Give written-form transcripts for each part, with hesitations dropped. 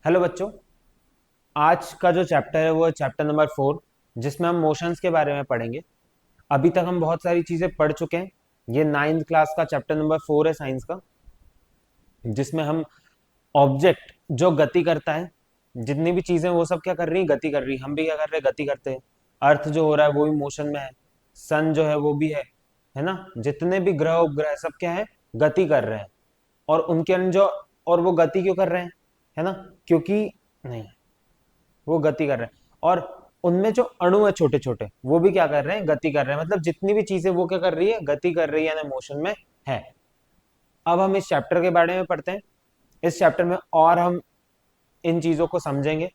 Hello बच्चों। आज का जो चैप्टर है वो है चैप्टर नंबर 4, जिसमें हम मोशंस के बारे में पढ़ेंगे। अभी तक हम बहुत सारी चीजें पढ़ चुके हैं। ये 9th क्लास का चैप्टर नंबर 4 है साइंस का, जिसमें हम ऑब्जेक्ट जो गति करता है, जितनी भी चीजें वो सब क्या कर रही है, गति कर रही है। हम भी क्या कर रहे हैं, गति करते हैं। अर्थ जो हो रहा है वो भी मोशन में है, सन जो है वो भी है ना। जितने भी ग्रह उपग्रह सब क्या है, गति कर रहे हैं। और उनके अंदर जो, और वो गति क्यों कर रहे हैं, है ना, क्योंकि नहीं, वो गति कर रहे हैं। और उनमें जो अणु है छोटे छोटे, वो भी क्या कर रहे हैं, गति कर रहे हैं। मतलब जितनी भी चीजें वो क्या कर रही है, गति कर रही है, यानी मोशन में है। अब हम इस चैप्टर के बारे में पढ़ते हैं। इस चैप्टर में और हम इन चीजों को समझेंगे,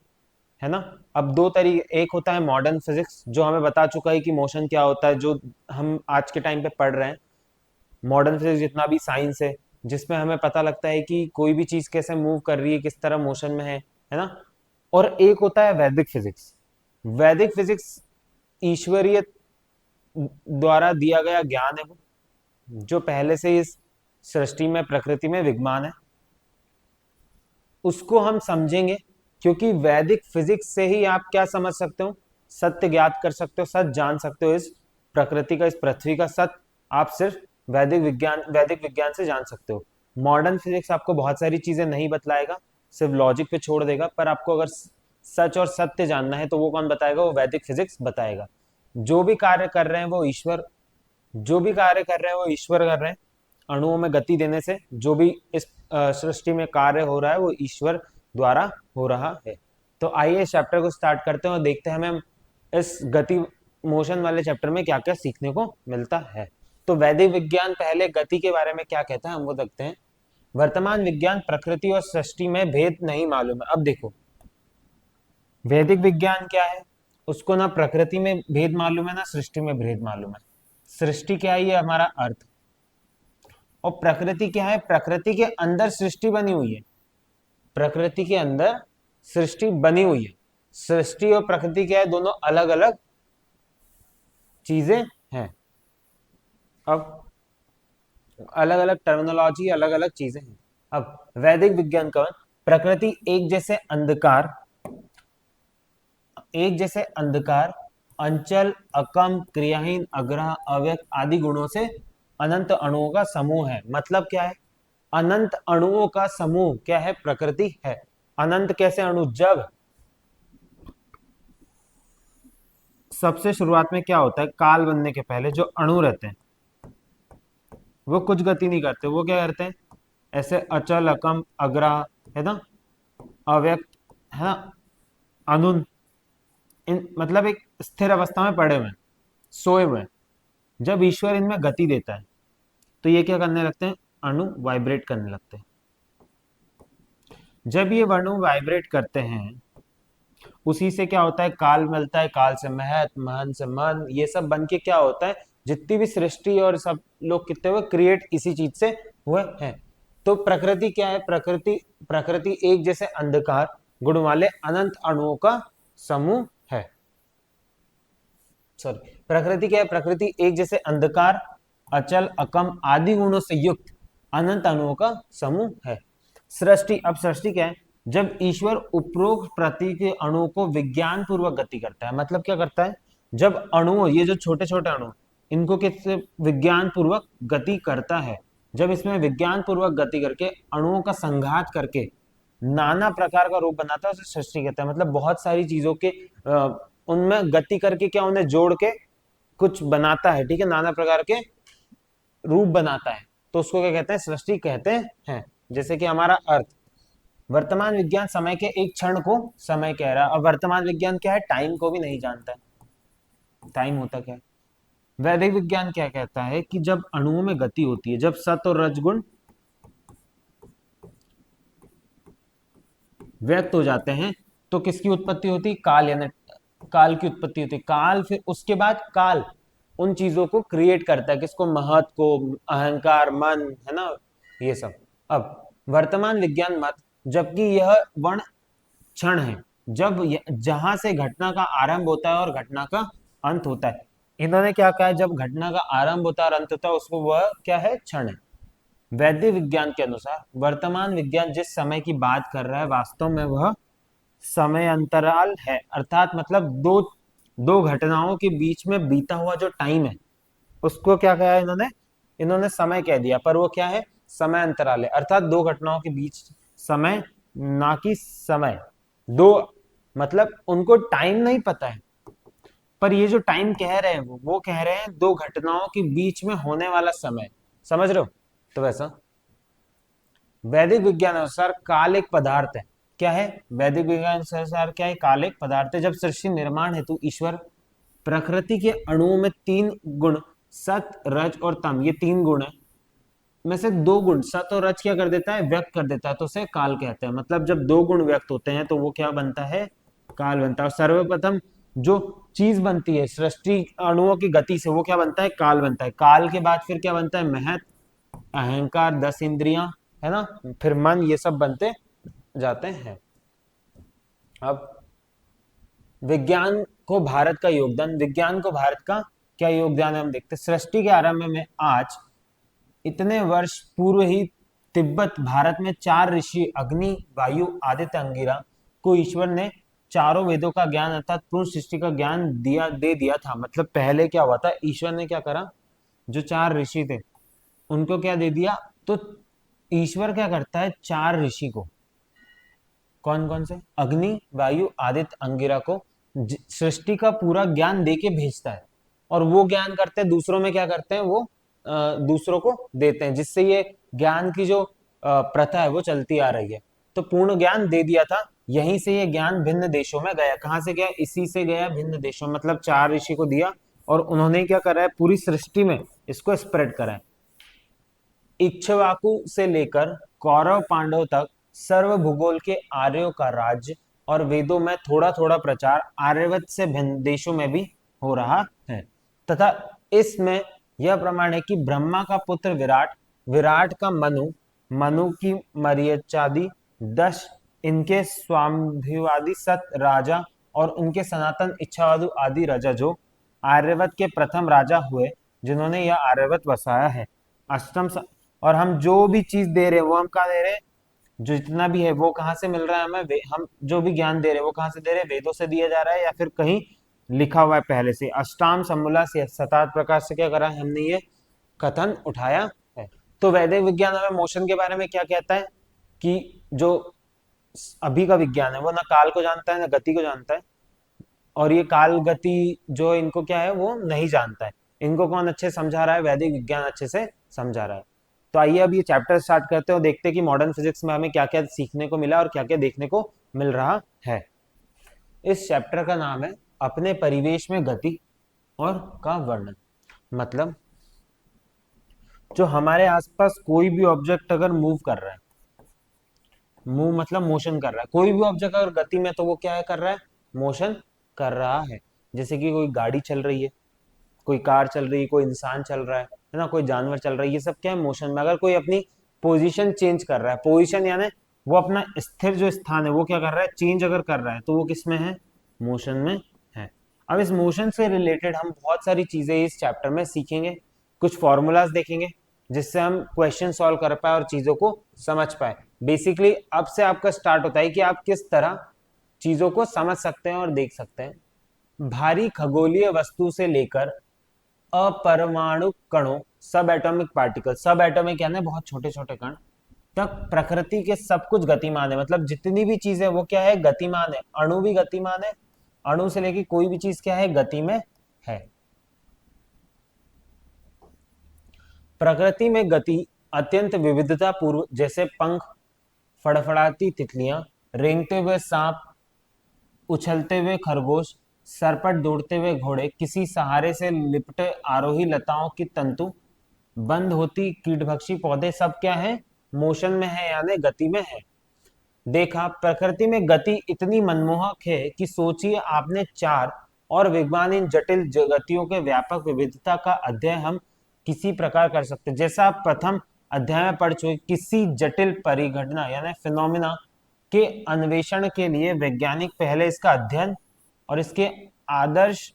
है ना। अब दो तरीके, एक होता है मॉडर्न फिजिक्स जो हमें बता चुका है कि मोशन क्या होता है, जो हम आज के टाइम पे पढ़ रहे हैं। मॉडर्न फिजिक्स जितना भी साइंस है, जिसमें हमें पता लगता है कि कोई भी चीज कैसे मूव कर रही है, किस तरह मोशन में है ना। और एक होता है वैदिक फिजिक्स। वैदिक फिजिक्स ईश्वरीय द्वारा दिया गया ज्ञान है वो, जो पहले से इस सृष्टि में, प्रकृति में विद्यमान है। उसको हम समझेंगे, क्योंकि वैदिक फिजिक्स से ही आप क्या समझ सकते हो, सत्य ज्ञात कर सकते हो, सत्य जान सकते हो। इस प्रकृति का, इस पृथ्वी का सत्य आप सिर्फ वैदिक विज्ञान से जान सकते हो। मॉडर्न फिजिक्स आपको बहुत सारी चीजें नहीं बतलाएगा, सिर्फ लॉजिक पे छोड़ देगा। पर आपको अगर सच और सत्य जानना है तो वो कौन बताएगा, वो वैदिक फिजिक्स बताएगा। जो भी कार्य कर रहे हैं वो ईश्वर, जो भी कार्य कर रहे हैं वो ईश्वर कर रहे हैं। अणुओं में गति देने से जो भी इस सृष्टि में कार्य हो रहा है वो ईश्वर द्वारा हो रहा है। तो आइए इस चैप्टर को स्टार्ट करते हैं और देखते हैं हमें इस गति, मोशन वाले चैप्टर में क्या क्या सीखने को मिलता है। तो वैदिक विज्ञान पहले गति के बारे में क्या कहता है हम वो देखते हैं। वर्तमान विज्ञान प्रकृति और सृष्टि में भेद नहीं मालूम है। अब देखो, वैदिक विज्ञान क्या है, उसको ना प्रकृति में भेद मालूम है ना सृष्टि में भेद मालूम है। सृष्टि क्या है, ये हमारा अर्थ। और प्रकृति क्या है, प्रकृति के अंदर सृष्टि बनी हुई है। प्रकृति के अंदर सृष्टि बनी हुई है। सृष्टि और प्रकृति क्या है, दोनों अलग अलग चीजें हैं। अब अलग अलग टर्मिनोलॉजी, अलग अलग चीजें हैं। अब वैदिक विज्ञान का, प्रकृति एक जैसे अंधकार, अंचल, अकम, क्रियाहीन, अग्रह, अव्यक्त आदि गुणों से अनंत अणुओं का समूह है। मतलब क्या है, अनंत अणुओं का समूह क्या है, प्रकृति है। अनंत कैसे अणु, जब सबसे शुरुआत में क्या होता है, काल बनने के पहले जो अणु रहते हैं वो कुछ गति नहीं करते। वो क्या करते हैं, ऐसे अचल, अकम, अग्रह, है ना, अव्यक्त, है ना, अनून, इन मतलब एक स्थिर अवस्था में पड़े हुए हैं, सोए हुए हैं। जब ईश्वर इनमें गति देता है तो ये क्या करने लगते हैं, अणु वाइब्रेट करने लगते हैं। जब ये अणु वाइब्रेट करते हैं, उसी से क्या होता है, काल मिलता है, काल से महत, महन से मन, ये सब बन के क्या होता है, जितनी भी सृष्टि और सब लोग कितने हुए, क्रिएट इसी चीज से हुए हैं। तो प्रकृति क्या है, प्रकृति प्रकृति एक जैसे अंधकार गुण वाले अनंत अणुओं का समूह है। सॉरी, प्रकृति क्या है, प्रकृति एक जैसे अंधकार, अचल, अकम आदि गुणों से युक्त अनंत अणुओं का समूह है। सृष्टि, अब सृष्टि क्या है, जब ईश्वर उपरोक्त प्रति के अणु को विज्ञान पूर्वक गति करता है। मतलब क्या करता है, जब अणु, ये जो छोटे छोटे अणु, इनको किससे विज्ञान पूर्वक गति करता है। जब इसमें विज्ञान पूर्वक गति करके अणुओं का संघात करके नाना प्रकार का रूप बनाता है, उसे सृष्टि कहता है। मतलब बहुत सारी चीजों के उनमें गति करके क्या, उन्हें जोड़ के कुछ बनाता है, ठीक है, नाना प्रकार के रूप बनाता है। तो उसको क्या कहते हैं, सृष्टि कहते हैं। जैसे कि हमारा अर्थ, वर्तमान विज्ञान समय के एक क्षण को समय कह रहा है। और वर्तमान विज्ञान क्या है, टाइम को भी नहीं जानता है, टाइम होता क्या है। वैदिक विज्ञान क्या कहता है कि जब अणुओं में गति होती है, जब सत और रजगुण व्यक्त हो जाते हैं, तो किसकी उत्पत्ति होती है, काल, यानी काल की उत्पत्ति होती है। काल, फिर उसके बाद काल उन चीजों को क्रिएट करता है, किसको, महत को, अहंकार, मन, है ना, ये सब। अब वर्तमान विज्ञान मत, जबकि यह वर्ण क्षण है, जब जहां से घटना का आरंभ होता है और घटना का अंत होता है। इन्होंने क्या कहा है, जब घटना का आरंभ होता है और अंत होता है उसको वह क्या है, क्षण है। वैदिक विज्ञान के अनुसार वर्तमान विज्ञान जिस समय की बात कर रहा है वास्तव में वह समय अंतराल है, अर्थात मतलब दो दो घटनाओं के बीच में बीता हुआ जो टाइम है उसको क्या कहा है इन्होंने, इन्होंने समय कह दिया, पर वो क्या है, समय अंतराल है, अर्थात दो घटनाओं के बीच समय, ना कि समय। दो मतलब उनको टाइम नहीं पता है, पर ये जो टाइम कह रहे हैं वो कह रहे हैं दो घटनाओं के बीच में होने वाला समय, समझ रहे हो। तो वैसा वैदिक विज्ञान अनुसार काल एक पदार्थ है। क्या है, वैदिक विज्ञान के अनुसार क्या है, काल एक पदार्थ है। जब सृष्टि निर्माण हेतु ईश्वर प्रकृति के अणुओं में तीन गुण सत रज और तम, ये तीन गुण है में से दो गुण सत और रज क्या कर देता है, व्यक्त कर देता है, तो उसे काल कहते हैं। मतलब जब दो गुण व्यक्त होते हैं तो वो क्या बनता है, काल बनता है। और सर्वप्रथम जो चीज बनती है सृष्टि अणुओं की गति से वो क्या बनता है, काल बनता है। काल के बाद फिर क्या बनता है, महत, अहंकार, 10 इंद्रियां, है ना, फिर मन, ये सब बनते जाते हैं। अब विज्ञान को भारत का योगदान, विज्ञान को भारत का क्या योगदान है हम देखते हैं। सृष्टि के आरंभ में आज इतने वर्ष पूर्व ही तिब्बत भारत में चार ऋषि अग्नि, वायु, आदित्य, अंगिरा को ईश्वर ने चारों वेदों का ज्ञान अर्थात पूर्ण सृष्टि का ज्ञान दे दिया था। मतलब पहले क्या हुआ था, ईश्वर ने क्या करा, जो चार ऋषि थे उनको क्या दे दिया। तो ईश्वर क्या करता है, चार ऋषि को, कौन कौन से, अग्नि, वायु, आदित्य, अंगिरा को सृष्टि का पूरा ज्ञान दे के भेजता है। और वो ज्ञान करते हैं दूसरों में, क्या करते हैं वो दूसरों को देते हैं, जिससे ये ज्ञान की जो प्रथा है वो चलती आ रही है। तो पूर्ण ज्ञान दे दिया था, यहीं से ये ज्ञान भिन्न देशों में गया। कहाँ से गया, इसी से गया भिन्न देशों, मतलब चार ऋषि को दिया और उन्होंने क्या करा है, पूरी सृष्टि में इसको स्प्रेड करा है। इक्ष्वाकु से लेकर कौरव पांडव तक सर्व भूगोल के आर्यों का राज्य और वेदों में थोड़ा थोड़ा प्रचार आर्यवत से भिन्न देशों में भी हो रहा है। तथा इसमें यह प्रमाण है कि ब्रह्मा का पुत्र विराट, विराट का मनु, मनु की मर्याचादि 10, इनके स्वाम्भिवादी सत राजा और उनके सनातन इच्छावादु आदि राजा जो आर्यवत के प्रथम राजा हुए, जिन्होंने यह आर्यवत बसाया है। अष्टम और हम जो भी चीज दे रहे हैं वो हम कहाँ दे रहे हैं, जो जितना भी है वो कहाँ से मिल रहा है हमें, हम जो भी ज्ञान दे रहे हैं वो कहाँ से दे रहे हैं, वेदों से दिया जा रहा है या फिर कहीं लिखा हुआ है पहले से। अष्टाम समूला से सतात प्रकार से क्या करा है हमने, ये कथन उठाया है। तो वैदिक विज्ञान हमें मोशन के बारे में क्या कहता है कि जो अभी का विज्ञान है वो ना काल को जानता है ना गति को जानता है, और ये काल गति जो इनको क्या है वो नहीं जानता है। इनको कौन अच्छे समझा रहा है, वैदिक विज्ञान अच्छे से समझा रहा है। तो आइए अब ये चैप्टर स्टार्ट करते हैं और देखते हैं कि मॉडर्न फिजिक्स में हमें क्या क्या सीखने को मिला और क्या क्या देखने को मिल रहा है। इस चैप्टर का नाम है अपने परिवेश में गति और का वर्णन। मतलब जो हमारे आसपास कोई भी ऑब्जेक्ट अगर मूव कर रहा है, मूव मतलब मोशन कर रहा है, कोई भी ऑब्जेक्ट अगर गति में तो वो क्या है कर रहा है, मोशन कर रहा है। जैसे कि कोई गाड़ी चल रही है, कोई कार चल रही है, कोई इंसान चल रहा है ना, कोई जानवर चल रहा है, ये सब क्या है, मोशन में। अगर कोई अपनी पोजीशन चेंज कर रहा है, पोजीशन यानी वो अपना स्थिर जो स्थान है वो क्या कर रहा है, चेंज अगर कर रहा है, तो वो किस में है, मोशन में है। अब इस मोशन से रिलेटेड हम बहुत सारी चीजें इस चैप्टर में सीखेंगे, कुछ फॉर्मूलाज देखेंगे जिससे हम क्वेश्चन सॉल्व कर पाए और चीजों को समझ पाए। बेसिकली अब से आपका स्टार्ट होता है कि आप किस तरह चीजों को समझ सकते हैं और देख सकते हैं। भारी खगोलीय वस्तु से लेकर अपरमाणु कणों, सब एटॉमिक पार्टिकल, सब एटॉमिक यानी बहुत छोटे छोटे कण तक प्रकृति के सब कुछ गतिमान है। मतलब जितनी भी चीज है वो क्या है, गतिमान है। अणु भी गतिमान है, अणु से लेके कोई भी चीज क्या है, गति में है। प्रकृति में गति अत्यंत विविधता पूर्व, जैसे पंख, फड़फड़ाती तितलियां, रेंगते हुए सांप, उछलते हुए खरगोश, सरपट दौड़ते हुए घोड़े, किसी सहारे से लिपटे आरोही लताओं की तंतु, बंद होती कीटभक्षी पौधे, सब क्या है, मोशन में है यानी गति में है। देखा, प्रकृति में गति इतनी मनमोहक है कि सोचिए आपने चार और विद्वान इन जटिल गतियों के व्यापक विविधता का अध्ययन हम किसी प्रकार कर सकते हैं। जैसा आप प्रथम अध्याय में पढ़ चुके, किसी जटिल परिघटना यानी फिनोमिना के अन्वेषण के लिए वैज्ञानिक पहले इसका अध्ययन और इसके आदर्श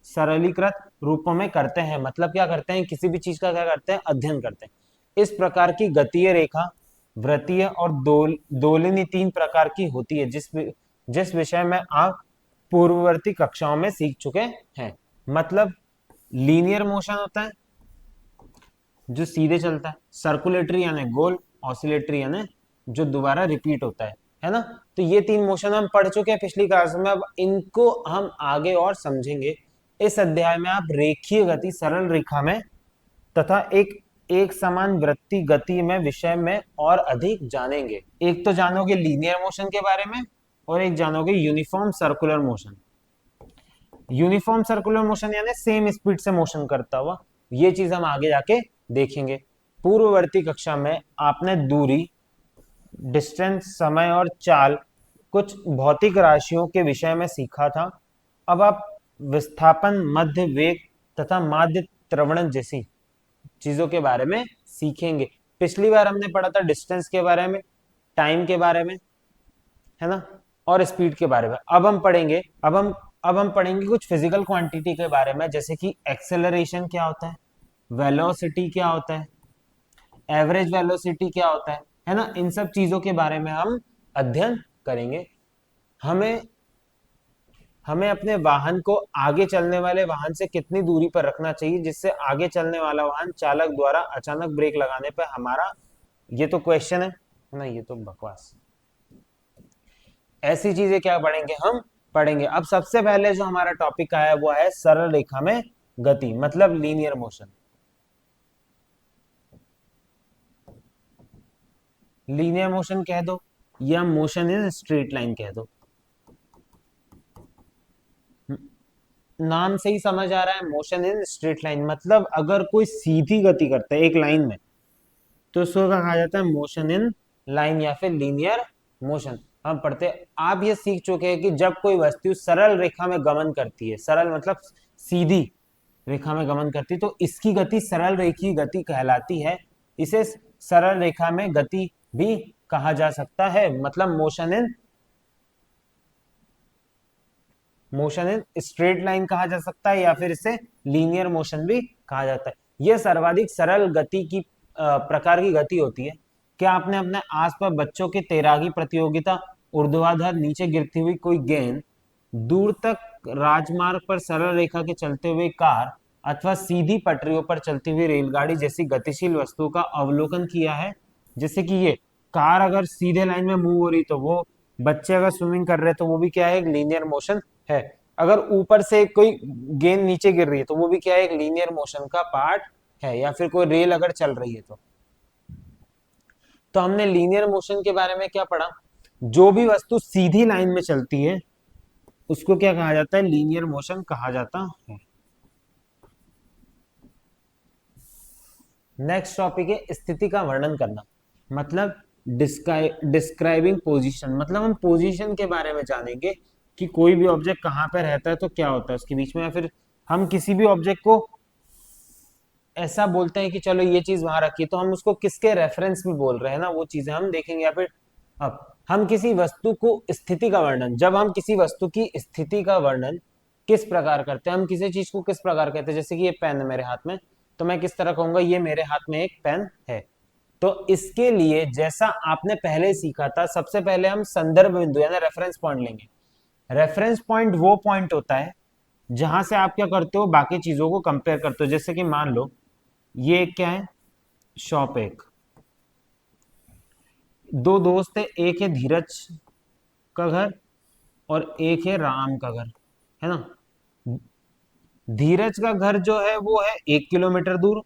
सरलीकृत रूपों में करते हैं। मतलब क्या करते हैं, किसी भी चीज का क्या करते हैं, अध्ययन करते हैं। इस प्रकार की गतीय रेखा, वृत्तीय और दोलिनी तीन प्रकार की होती है, जिस विषय में आप पूर्ववर्ती कक्षाओं में सीख चुके हैं। मतलब लीनियर मोशन होता है जो सीधे चलता है, सर्कुलेटरी यानी गोल, ऑसिलेटरी यानी जो दोबारा रिपीट होता है ना। तो ये तीन मोशन हम पढ़ चुके हैं पिछली क्लास में, अब इनको हम आगे और समझेंगे। इस अध्याय में आप रेखीय गति, सरल रेखा में तथा एक समान वृत्ति गति में विषय में और अधिक जानेंगे। एक तो जानोगे लीनियर मोशन के बारे में और एक जानोगे uniform circular motion. Uniform circular motion यानी सेम स्पीड से मोशन करता हुआ, ये चीज हम आगे जाके देखेंगे। पूर्ववर्ती कक्षा में आपने दूरी, डिस्टेंस, समय और चाल, कुछ भौतिक राशियों के विषय में सीखा था। अब आप विस्थापन, मध्य वेग तथा माध्य त्वरण जैसी चीजों के बारे में सीखेंगे। पिछली बार हमने पढ़ा था डिस्टेंस के बारे में, टाइम के बारे में, है ना, और स्पीड के बारे में। अब हम पढ़ेंगे कुछ फिजिकल क्वांटिटी के बारे में, जैसे कि एक्सेलरेशन क्या होता है, वेलोसिटी क्या होता है, एवरेज वेलोसिटी क्या होता है ना। इन सब चीजों के बारे में हम अध्ययन करेंगे। हमें हमें अपने वाहन को आगे चलने वाले वाहन से कितनी दूरी पर रखना चाहिए, जिससे आगे चलने वाला वाहन चालक द्वारा अचानक ब्रेक लगाने पर हमारा, ये तो क्वेश्चन है ना, ये तो बकवास। ऐसी चीजें क्या पढ़ेंगे, हम पढ़ेंगे। अब सबसे पहले जो हमारा टॉपिक आया वो है सरल रेखा में गति, मतलब लीनियर मोशन। लीनियर मोशन कह दो या मोशन इन स्ट्रेट लाइन कह दो, नाम से ही समझ आ रहा है, मोशन इन स्ट्रेट लाइन। मतलब अगर कोई सीधी गति करता है एक लाइन में, तो उसको कहा जाता है मोशन इन लाइन या फिर लीनियर मोशन। हम पढ़ते, आप ये सीख चुके हैं कि जब कोई वस्तु सरल रेखा में गमन करती है, सरल मतलब सीधी रेखा में गमन करती है, तो इसकी गति सरल रेखीय गति कहलाती है। इसे सरल रेखा में गति भी कहा जा सकता है, मतलब मोशन इन स्ट्रेट लाइन कहा जा सकता है, या फिर इसे लीनियर मोशन भी कहा जाता है। यह सर्वाधिक सरल गति की प्रकार की गति होती है। क्या आपने अपने आसपास बच्चों के तैराकी प्रतियोगिता, ऊर्ध्वाधर नीचे गिरती हुई कोई गेंद, दूर तक राजमार्ग पर सरल रेखा के चलते हुए कार अथवा सीधी पटरियों पर चलती हुई रेलगाड़ी जैसी गतिशील वस्तुओं का अवलोकन किया है? जैसे कि ये कार अगर सीधे लाइन में मूव हो रही, तो वो, बच्चे अगर स्विमिंग कर रहे हैं तो वो भी क्या है, एक लीनियर मोशन है। अगर ऊपर से कोई गेंद नीचे गिर रही है तो वो भी क्या है, एक लीनियर मोशन का पार्ट है। या फिर कोई रेल अगर चल रही है तो हमने लीनियर मोशन के बारे में क्या पढ़ा, जो भी वस्तु सीधी लाइन में चलती है उसको क्या कहा जाता है, लीनियर मोशन कहा जाता है। नेक्स्ट टॉपिक है स्थिति का वर्णन करना, मतलब डिस्क्राइबिंग पोजीशन। मतलब हम पोजीशन के बारे में जानेंगे कि कोई भी ऑब्जेक्ट कहाँ पे रहता है तो क्या होता है उसके बीच में, या फिर हम किसी भी ऑब्जेक्ट को ऐसा बोलते हैं कि चलो ये चीज वहां रखी, तो हम उसको किसके रेफरेंस में बोल रहे हैं ना, वो चीजें हम देखेंगे। या फिर अब हम किसी वस्तु को स्थिति का वर्णन, जब हम किसी वस्तु की स्थिति का वर्णन किस प्रकार करते हैं, हम किसी चीज को किस प्रकार कहते हैं, जैसे कि ये पेन है मेरे हाथ में, तो मैं किस तरह कहूंगा, ये मेरे हाथ में एक पेन है। तो इसके लिए जैसा आपने पहले सीखा था, सबसे पहले हम संदर्भ बिंदु यानी रेफरेंस पॉइंट लेंगे। रेफरेंस पॉइंट वो पॉइंट होता है जहां से आप क्या करते हो, बाकी चीजों को कंपेयर करते हो। जैसे कि मान लो ये क्या है, शॉप, एक दो दोस्त है, एक है धीरज का घर और एक है राम का घर, है ना। धीरज का घर जो है वो है 1 किलोमीटर दूर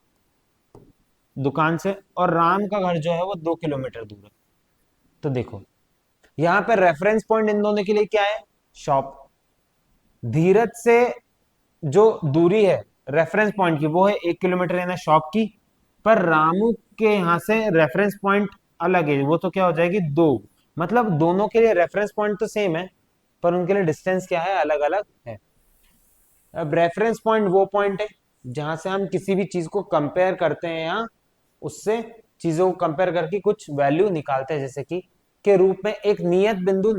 दुकान से, और राम का घर जो है वो 2 किलोमीटर दूर है। तो देखो यहाँ पे रेफरेंस पॉइंट इन दोनों के लिए क्या है, शॉप। धीरज से जो दूरी है रेफरेंस पॉइंट की वो है 1 किलोमीटर यानी शॉप की, पर रामू के यहाँ से रेफरेंस पॉइंट अलग है, वो तो क्या हो जाएगी 2। मतलब दोनों के लिए रेफरेंस पॉइंट तो सेम है, पर उनके लिए डिस्टेंस क्या है, अलग अलग है। अब रेफरेंस पॉइंट वो पॉइंट है जहां से हम किसी भी चीज को कंपेयर करते हैं या उससे चीजों को कंपेयर करके कुछ वैल्यू निकालते हैं, जैसे कि के रूप में एक नियत बिंदु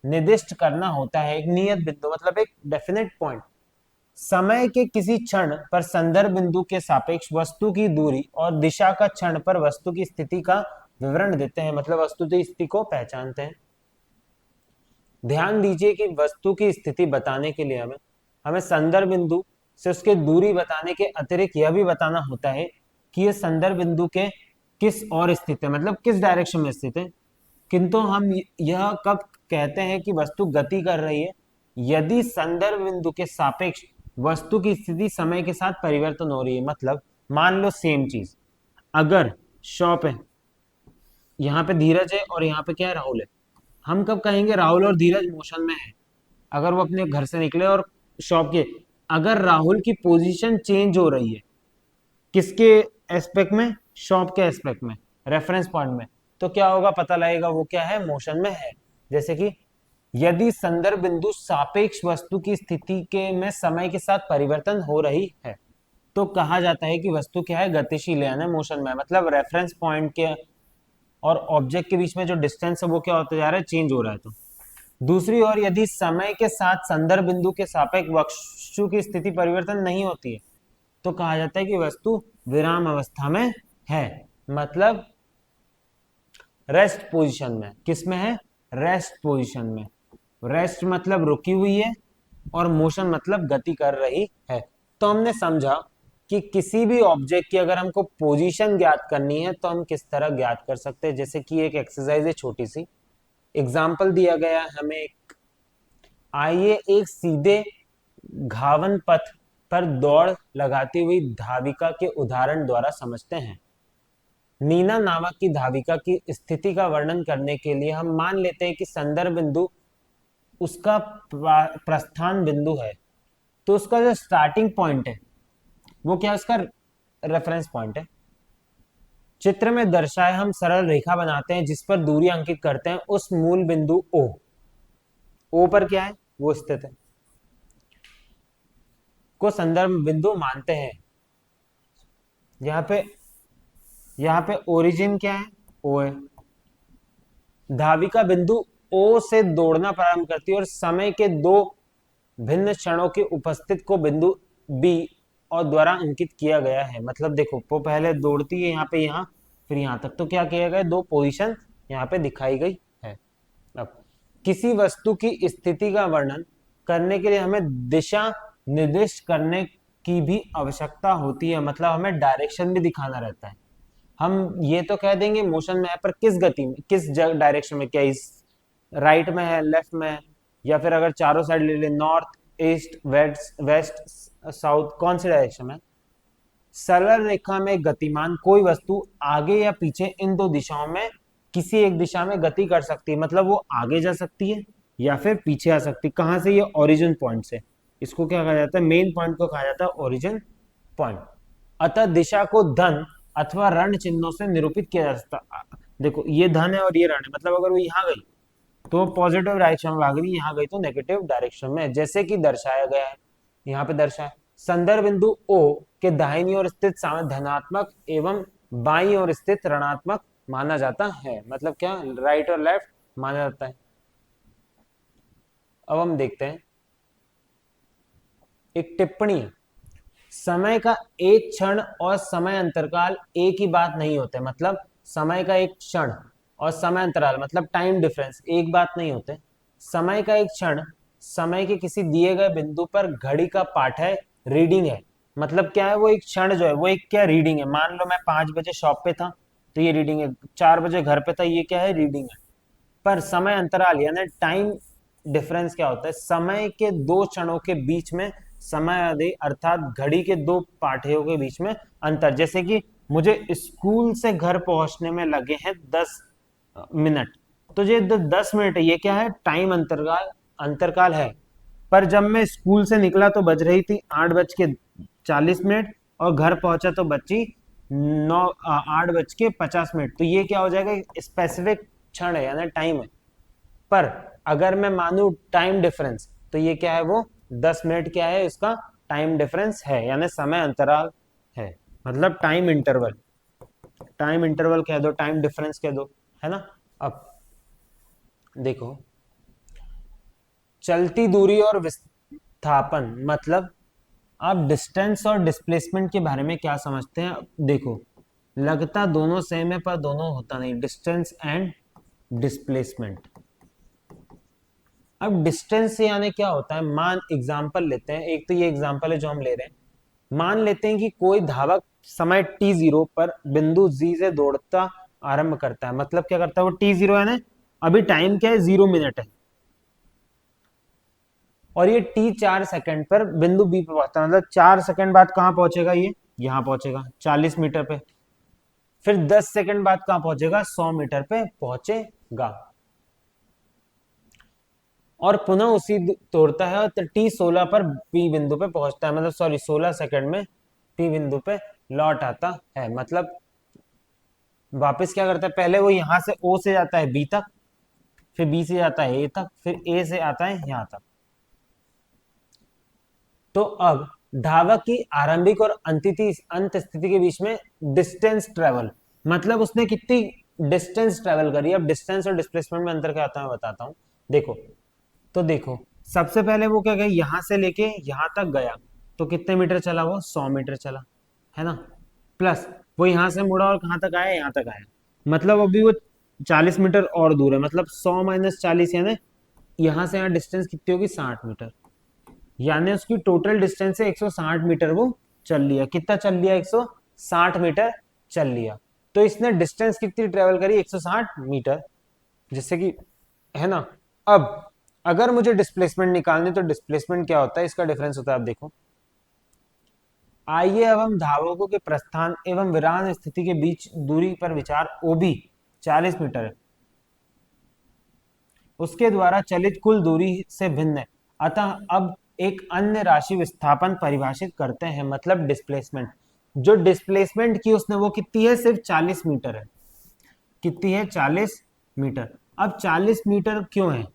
निर्दिष्ट करना होता है। एक नियत बिंदु मतलब एक डेफिनेट पॉइंट, समय के किसी क्षण पर संदर्भ बिंदु के सापेक्ष वस्तु की दूरी और दिशा का क्षण पर वस्तु की स्थिति का विवरण देते हैं, मतलब वस्तु की स्थिति को पहचानते हैं। ध्यान दीजिए कि वस्तु की स्थिति बताने के लिए हमें हमें संदर्भ बिंदु से उसके दूरी बताने के अतिरिक्त यह भी बताना होता है कि यह संदर्भ बिंदु के किस और स्थित है, मतलब किस डायरेक्शन में स्थित है। किंतु हम यह कब कहते हैं कि वस्तु गति कर रही है? यदि संदर्भ बिंदु के सापेक्ष वस्तु की स्थिति समय के साथ परिवर्तन हो रही है। मतलब मान लो सेम चीज, अगर शॉप है, यहाँ पे धीरज है और यहाँ पे क्या है, राहुल है, हम कब कहेंगे राहुल और धीरज मोशन में है? अगर वो अपने घर से निकले और शॉप के, अगर राहुल की पोजीशन चेंज हो रही है किसके एस्पेक्ट में? शॉप के एस्पेक्ट में, रेफरेंस पॉइंट में, तो क्या होगा? पता लगेगा वो क्या है, मोशन में है। जैसे कि यदि संदर्भ बिंदु सापेक्ष वस्तु की स्थिति के में समय के साथ परिवर्तन हो रही है तो कहा जाता है कि वस्तु क्या है, गतिशील है, यानी मोशन में है। मतलब रेफरेंस पॉइंट के और ऑब्जेक्ट के बीच में जो डिस्टेंस है वो क्या होता जा रहा है, चेंज हो रहा है। तो दूसरी ओर यदि समय के साथ संदर्भ बिंदु के सापेक्ष वस्तु की स्थिति परिवर्तन नहीं होती है तो कहा जाता है कि वस्तु विराम अवस्था में है, मतलब रेस्ट पोजीशन में। किस में है? रेस्ट पोजीशन में। रेस्ट मतलब रुकी हुई है और मोशन मतलब गति कर रही है। तो हमने समझा कि किसी भी ऑब्जेक्ट की अगर हमको पोजीशन ज्ञात करनी है तो हम किस तरह ज्ञात कर सकते हैं। जैसे कि एक एक्सरसाइज है छोटी सी, एग्जाम्पल दिया गया है हमें एक, आइए एक सीधे घावन पथ पर दौड़ लगाती हुई धाविका के उदाहरण द्वारा समझते हैं। नीना नामक की धाविका की स्थिति का वर्णन करने के लिए हम मान लेते हैं कि संदर्भ बिंदु उसका प्रस्थान बिंदु है। तो उसका जो स्टार्टिंग पॉइंट है वो क्या है, उसका रेफरेंस पॉइंट है। चित्र में दर्शाए हम सरल रेखा बनाते हैं जिस पर दूरी अंकित करते हैं उस मूल बिंदु ओ पर क्या है, वो स्थित है, को संदर्भ बिंदु मानते हैं। यहाँ पे ओरिजिन क्या है, ओ है। धाविका बिंदु ओ से दौड़ना प्रारंभ करती है और समय के दो भिन्न क्षणों की उपस्थित को बिंदु बी और द्वारा अंकित किया गया है। मतलब देखो वो पहले दौड़ती है यहाँ पे, यहाँ फिर यहाँ तक, तो क्या किया गया, दो पोजीशन यहाँ पे दिखाई गई है। अब किसी वस्तु की स्थिति का वर्णन करने के लिए हमें दिशा निर्दिष्ट करने की भी आवश्यकता होती है, मतलब हमें डायरेक्शन भी दिखाना रहता है। हम ये तो कह देंगे मोशन में है, पर किस गति में, किस डायरेक्शन में, क्या इस राइट में है, लेफ्ट में है, या फिर अगर चारों साइड ले ले, north east west west south, कौन सी डायरेक्शन में? सरल रेखा में गतिमान कोई वस्तु आगे या पीछे इन दो दिशाओं में किसी एक दिशा में गति कर सकती है। मतलब वो आगे जा सकती है या फिर पीछे आ सकती है। कहां से? ये ओरिजिन पॉइंट से। इसको क्या कहा जाता है, मेन पॉइंट को कहा जाता है ओरिजिन पॉइंट। अतः दिशा को धन अथवा ऋण चिन्हों से निरूपित किया जा सकता। देखो ये धन है और ये ऋण है, मतलब अगर वो यहाँ गई तो पॉजिटिव डायरेक्शन में भाग रही, यहाँ गई तो नेगेटिव डायरेक्शन में, जैसे कि दर्शाया गया है यहाँ पे दर्शाया। संदर्भ बिंदु ओ के दाहिनी ओर स्थित धनात्मक एवं बाईं ओर स्थित ऋणात्मक माना जाता है। मतलब क्या, राइट और लेफ्ट माना जाता है। अब हम देखते हैं एक टिप्पणी, समय का एक क्षण और समय अंतरकाल एक ही बात नहीं होते। मतलब समय का एक क्षण और समय अंतराल मतलब टाइम डिफरेंस एक बात नहीं होते। समय का एक क्षण समय के किसी दिए गए बिंदु पर घड़ी का पाठ है, रीडिंग है। मतलब क्या है, वो एक क्षण जो है वो एक क्या, रीडिंग है। मान लो मैं 5 बजे शॉप पे था तो ये रीडिंग है, 4 बजे घर पे था, ये क्या है, रीडिंग है। पर समय अंतराल यानी टाइम डिफरेंस क्या होता है, समय के दो क्षणों के बीच में समय अवधि अर्थात घड़ी के दो पाठियों के बीच में अंतर। जैसे कि मुझे स्कूल से घर पहुंचने में लगे हैं 10 मिनट, तो ये 10 मिनट है, ये क्या है, टाइम अंतरकाल अंतरकाल है। पर जब मैं स्कूल से निकला तो बज रही थी 8:40 और घर पहुंचा तो बची 8:50। तो ये क्या हो जाएगा, स्पेसिफिक क्षण है यानी टाइम है। पर अगर मैं मानू टाइम डिफरेंस तो ये क्या है, वो 10 मिनट क्या है, इसका टाइम डिफरेंस है यानी समय अंतराल है। मतलब टाइम इंटरवल कह दो, टाइम डिफरेंस कह दो, है ना। अब देखो चलती दूरी और विस्थापन, मतलब आप डिस्टेंस और डिस्प्लेसमेंट के बारे में क्या समझते हैं? देखो, लगता दोनों सेम है पर दोनों होता नहीं, डिस्टेंस एंड डिस्प्लेसमेंट। अब डिस्टेंस से यानी क्या होता है, मान एग्जांपल लेते हैं, एक तो ये एग्जांपल है जो हम ले रहे हैं। मान लेते हैं कि कोई धावक समय t0 पर बिंदु G से दौड़ता आरंभ करता है। मतलब क्या करता है वो, t0 है ना, अभी टाइम क्या है, 0 मिनट है, और ये t4 सेकंड पर बिंदु बी पे पहुंचता है। मतलब 4 सेकंड बाद कहां पहुंचेगा, ये यहां पहुंचेगा 40 मीटर पे। फिर 10 सेकंड बाद कहां पहुंचेगा, 100 मीटर पे पहुंचेगा, और पुनः उसी तोड़ता है और t16 पर पी बिंदु पे पहुंचता है। मतलब सॉरी, 16 सेकंड में पी बिंदु पे लौट आता है। मतलब वापस क्या करता है, पहले वो यहां से ओ से जाता है बी तक, फिर बी से जाता है ए तक, फिर ए से आता है यहां तक। तो अब धावक की आरंभिक और अंत स्थिति के बीच में डिस्टेंस ट्रेवल, मतलब उसने कितनी डिस्टेंस ट्रेवल करी। अब डिस्टेंस और डिस्प्लेसमेंट में अंतर क्या आता है मैं बताता हूं। देखो, तो देखो, सबसे पहले वो क्या गया, यहां से लेके यहां तक गया, तो कितने मीटर चला, वो 100 मीटर चला, है ना। प्लस वो यहां से मुड़ा और कहां तक आया, यहां तक आया। मतलब अभी वो 40 मीटर और दूर है। मतलब 100 - 40 यानी यहां से यहाँ डिस्टेंस कितनी होगी, 60 मीटर। यानी उसकी टोटल डिस्टेंस है 160 मीटर। वो चल लिया, कितना चल लिया, 160 मीटर चल लिया। तो इसने डिस्टेंस कितनी ट्रेवल करी, 160 मीटर, जिससे कि, है ना। अब अगर मुझे डिस्प्लेसमेंट निकालनी, तो डिस्प्लेसमेंट क्या होता है, इसका डिफरेंस होता है। आप देखो, आइए अब हम धावकों के प्रस्थान एवं विराम स्थिति के बीच दूरी पर विचार, ओबी 40 मीटर है, उसके द्वारा चलित कुल दूरी से भिन्न है। अतः अब एक अन्य राशि विस्थापन परिभाषित करते हैं, मतलब डिस्प्लेसमेंट। जो डिस्प्लेसमेंट की उसने, वो कितनी है, सिर्फ 40 मीटर है। कितनी है, 40 मीटर। अब 40 मीटर क्यों है,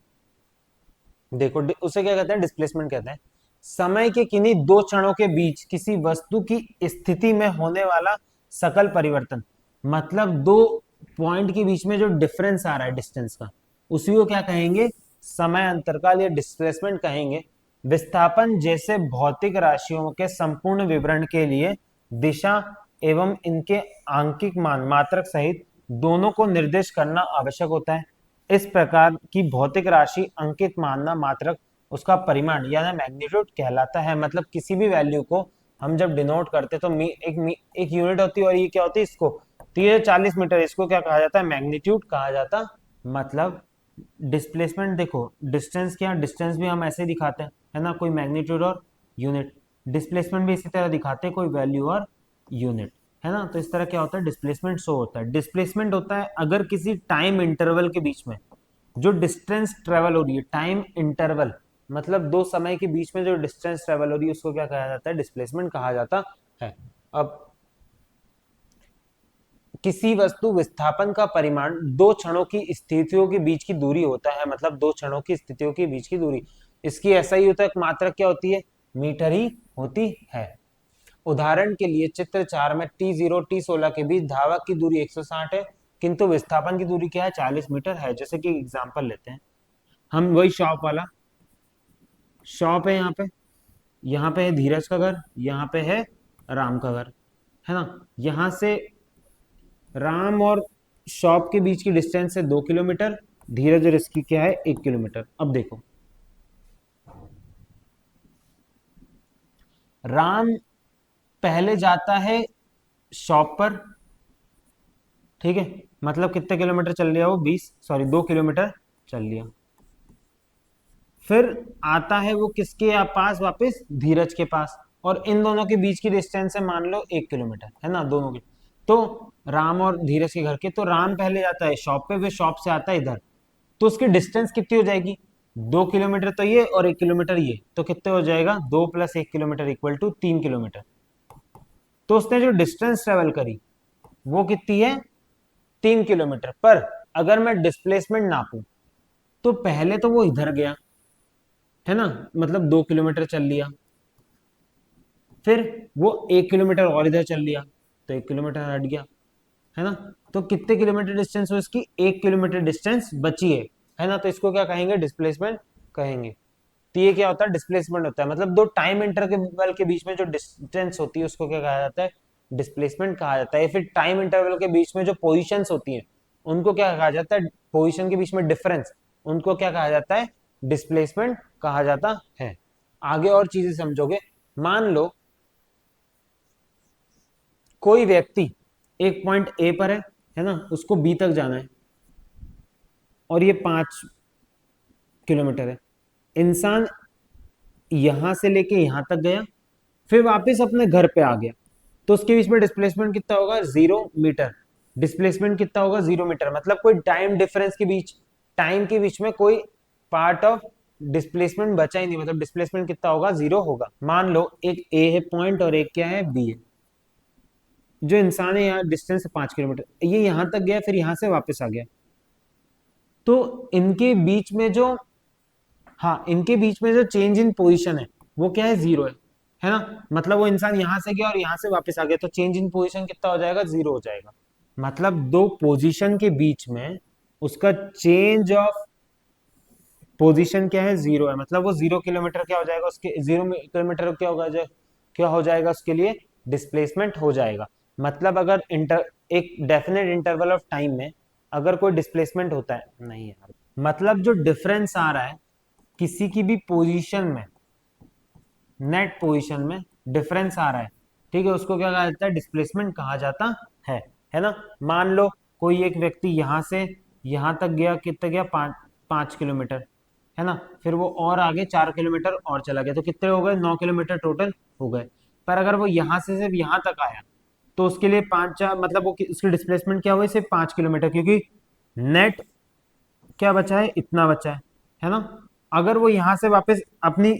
देखो, उसे क्या कहते हैं, डिस्प्लेसमेंट कहते हैं। समय के किन्हीं दो क्षणों के बीच किसी वस्तु की स्थिति में होने वाला सकल परिवर्तन। मतलब दो पॉइंट के बीच में जो डिफरेंस आ रहा है डिस्टेंस का, उसी को क्या कहेंगे, समय अंतरकाल या डिस्प्लेसमेंट कहेंगे। विस्थापन जैसे भौतिक राशियों के संपूर्ण विवरण के लिए दिशा एवं इनके आंकिक मान मात्रक सहित दोनों को निर्दिष्ट करना आवश्यक होता है। इस प्रकार की भौतिक राशि अंकित मानना मात्रक उसका परिमाण यानी मैग्नीट्यूड कहलाता है। मतलब किसी भी वैल्यू को हम जब डिनोट करते तो एक यूनिट होती है, और ये क्या होती है, इसको, तो ये 40 मीटर, इसको क्या कहा जाता है, मैग्नीट्यूड कहा जाता। मतलब डिस्प्लेसमेंट, देखो डिस्टेंस, क्या डिस्टेंस भी हम ऐसे दिखाते हैं, है ना, कोई मैग्नीट्यूड और यूनिट। डिस्प्लेसमेंट भी इसी तरह दिखाते हैं, कोई वैल्यू और यूनिट, है ना। तो इस तरह क्या होता है, डिस्प्लेसमेंट शो होता है। डिस्प्लेसमेंट होता है अगर किसी टाइम इंटरवल के बीच में जो डिस्टेंस ट्रेवल हो रही है, टाइम इंटरवल मतलब दो समय के बीच में जो डिस्टेंस ट्रेवल हो रही है, उसको क्या कहा जाता है, डिस्प्लेसमेंट कहा जाता है। अब किसी वस्तु विस्थापन का परिमाण दो क्षणों की स्थितियों के बीच की दूरी होता है। मतलब दो क्षणों की स्थितियों के बीच की दूरी, इसकी ऐसा ही होता है, मात्रक क्या होती है, मीटर ही होती है। उदाहरण के लिए चित्र 4 में t0 t16 के बीच धावक की दूरी 160 है, किंतु विस्थापन की दूरी क्या है, 40 मीटर है। जैसे कि एग्जांपल लेते हैं हम, वही शॉप वाला, शॉप है यहाँ पे है धीरज का घर, यहाँ पे है राम का घर, है ना। यहाँ से राम और शॉप के बीच की डिस्टेंस है 2 किलोमीटर, धीरज और इसकी क्या है, 1 किलोमीटर। अब देखो, राम पहले जाता है शॉप पर, ठीक है, मतलब कितने किलोमीटर चल लिया वो, 2 किलोमीटर चल लिया। फिर आता है वो किसके पास, वापस धीरज के पास, और इन दोनों के बीच की डिस्टेंस है मान लो 1 किलोमीटर, है ना, दोनों की। तो राम और धीरज के घर के, तो राम पहले जाता है शॉप पे, फिर शॉप से आता है इधर, तो उसकी डिस्टेंस कितनी हो जाएगी, 2 किलोमीटर तो ये और 1 किलोमीटर ये, तो कितने हो जाएगा, 2 + 1 किलोमीटर इक्वल टू 3 किलोमीटर। तो उसने जो डिस्टेंस ट्रेवल करी वो कितनी है, 3 किलोमीटर। पर अगर मैं डिस्प्लेसमेंट नापूं, तो पहले तो वो इधर गया, है ना, मतलब 2 किलोमीटर चल लिया, फिर वो 1 किलोमीटर और इधर चल लिया, तो 1 किलोमीटर हट गया, है ना। तो कितने किलोमीटर डिस्टेंस हो इसकी, 1 किलोमीटर डिस्टेंस बची है ना। तो इसको क्या कहेंगे, डिस्प्लेसमेंट कहेंगे। तो ये क्या होता है, डिस्प्लेसमेंट होता है। मतलब दो टाइम इंटरवल के बीच में जो डिस्टेंस होती है उसको क्या कहा जाता है, डिस्प्लेसमेंट कहा जाता है। फिर टाइम इंटरवल के बीच में जो पोजीशंस होती हैं उनको क्या कहा जाता है, पोजीशन के बीच में डिफरेंस, उनको क्या कहा जाता है, डिस्प्लेसमेंट कहा जाता है। आगे और चीजें समझोगे। मान लो कोई व्यक्ति एक पॉइंट ए पर है ना, उसको बी तक जाना है और ये 5 किलोमीटर है। इंसान यहां से लेके यहां तक गया, फिर वापस अपने घर पे आ गया, तो उसके बीच में डिस्प्लेसमेंट कितना होगा, 0 मीटर। डिस्प्लेसमेंट कितना होगा, 0 मीटर। मतलब कोई टाइम डिफरेंस के बीच, टाइम के बीच में कोई पार्ट ऑफ डिस्प्लेसमेंट बचा ही नहीं, मतलब डिस्प्लेसमेंट कितना होगा, 0 होगा। मान लो एक ए है पॉइंट और एक क्या है, बी है। जो इंसान है यहाँ डिस्टेंस है 5 किलोमीटर, ये यहां तक गया फिर यहां से वापस आ गया, तो इनके बीच में जो, हाँ इनके बीच में जो चेंज इन पोजीशन है वो क्या है, 0 है ना। मतलब वो इंसान यहां से गया और यहां से वापस आ गया, तो चेंज इन पोजीशन कितना हो जाएगा, 0 हो जाएगा। मतलब दो पोजीशन के बीच में उसका चेंज ऑफ पोजीशन क्या है, 0 है। मतलब वो 0 किलोमीटर क्या हो जाएगा, उसके 0 किलोमीटर क्या हो जाएगा उसके लिए, डिस्प्लेसमेंट हो जाएगा। मतलब अगर एक डेफिनेट इंटरवल ऑफ टाइम में अगर कोई डिस्प्लेसमेंट होता है, नहीं यार, मतलब जो डिफरेंस आ रहा है किसी की भी पोजीशन में, नेट पोजीशन में डिफरेंस आ रहा है, ठीक है, उसको क्या कहा जाता है, डिस्प्लेसमेंट कहा जाता है ना। मान लो कोई एक व्यक्ति यहां से यहां तक गया, कितना गया, 5 5 किलोमीटर, है ना। फिर वो और आगे 4 किलोमीटर और चला गया, तो कितने हो गए, 9 किलोमीटर टोटल हो गए। पर अगर वो यहां से सिर्फ यहां तक आया तो उसके लिए 5 4, मतलब वो उसकी डिस्प्लेसमेंट क्या हुई, सिर्फ 5 किलोमीटर, क्योंकि नेट क्या बचा है, इतना बचा है ना। अगर वो यहां से वापस अपनी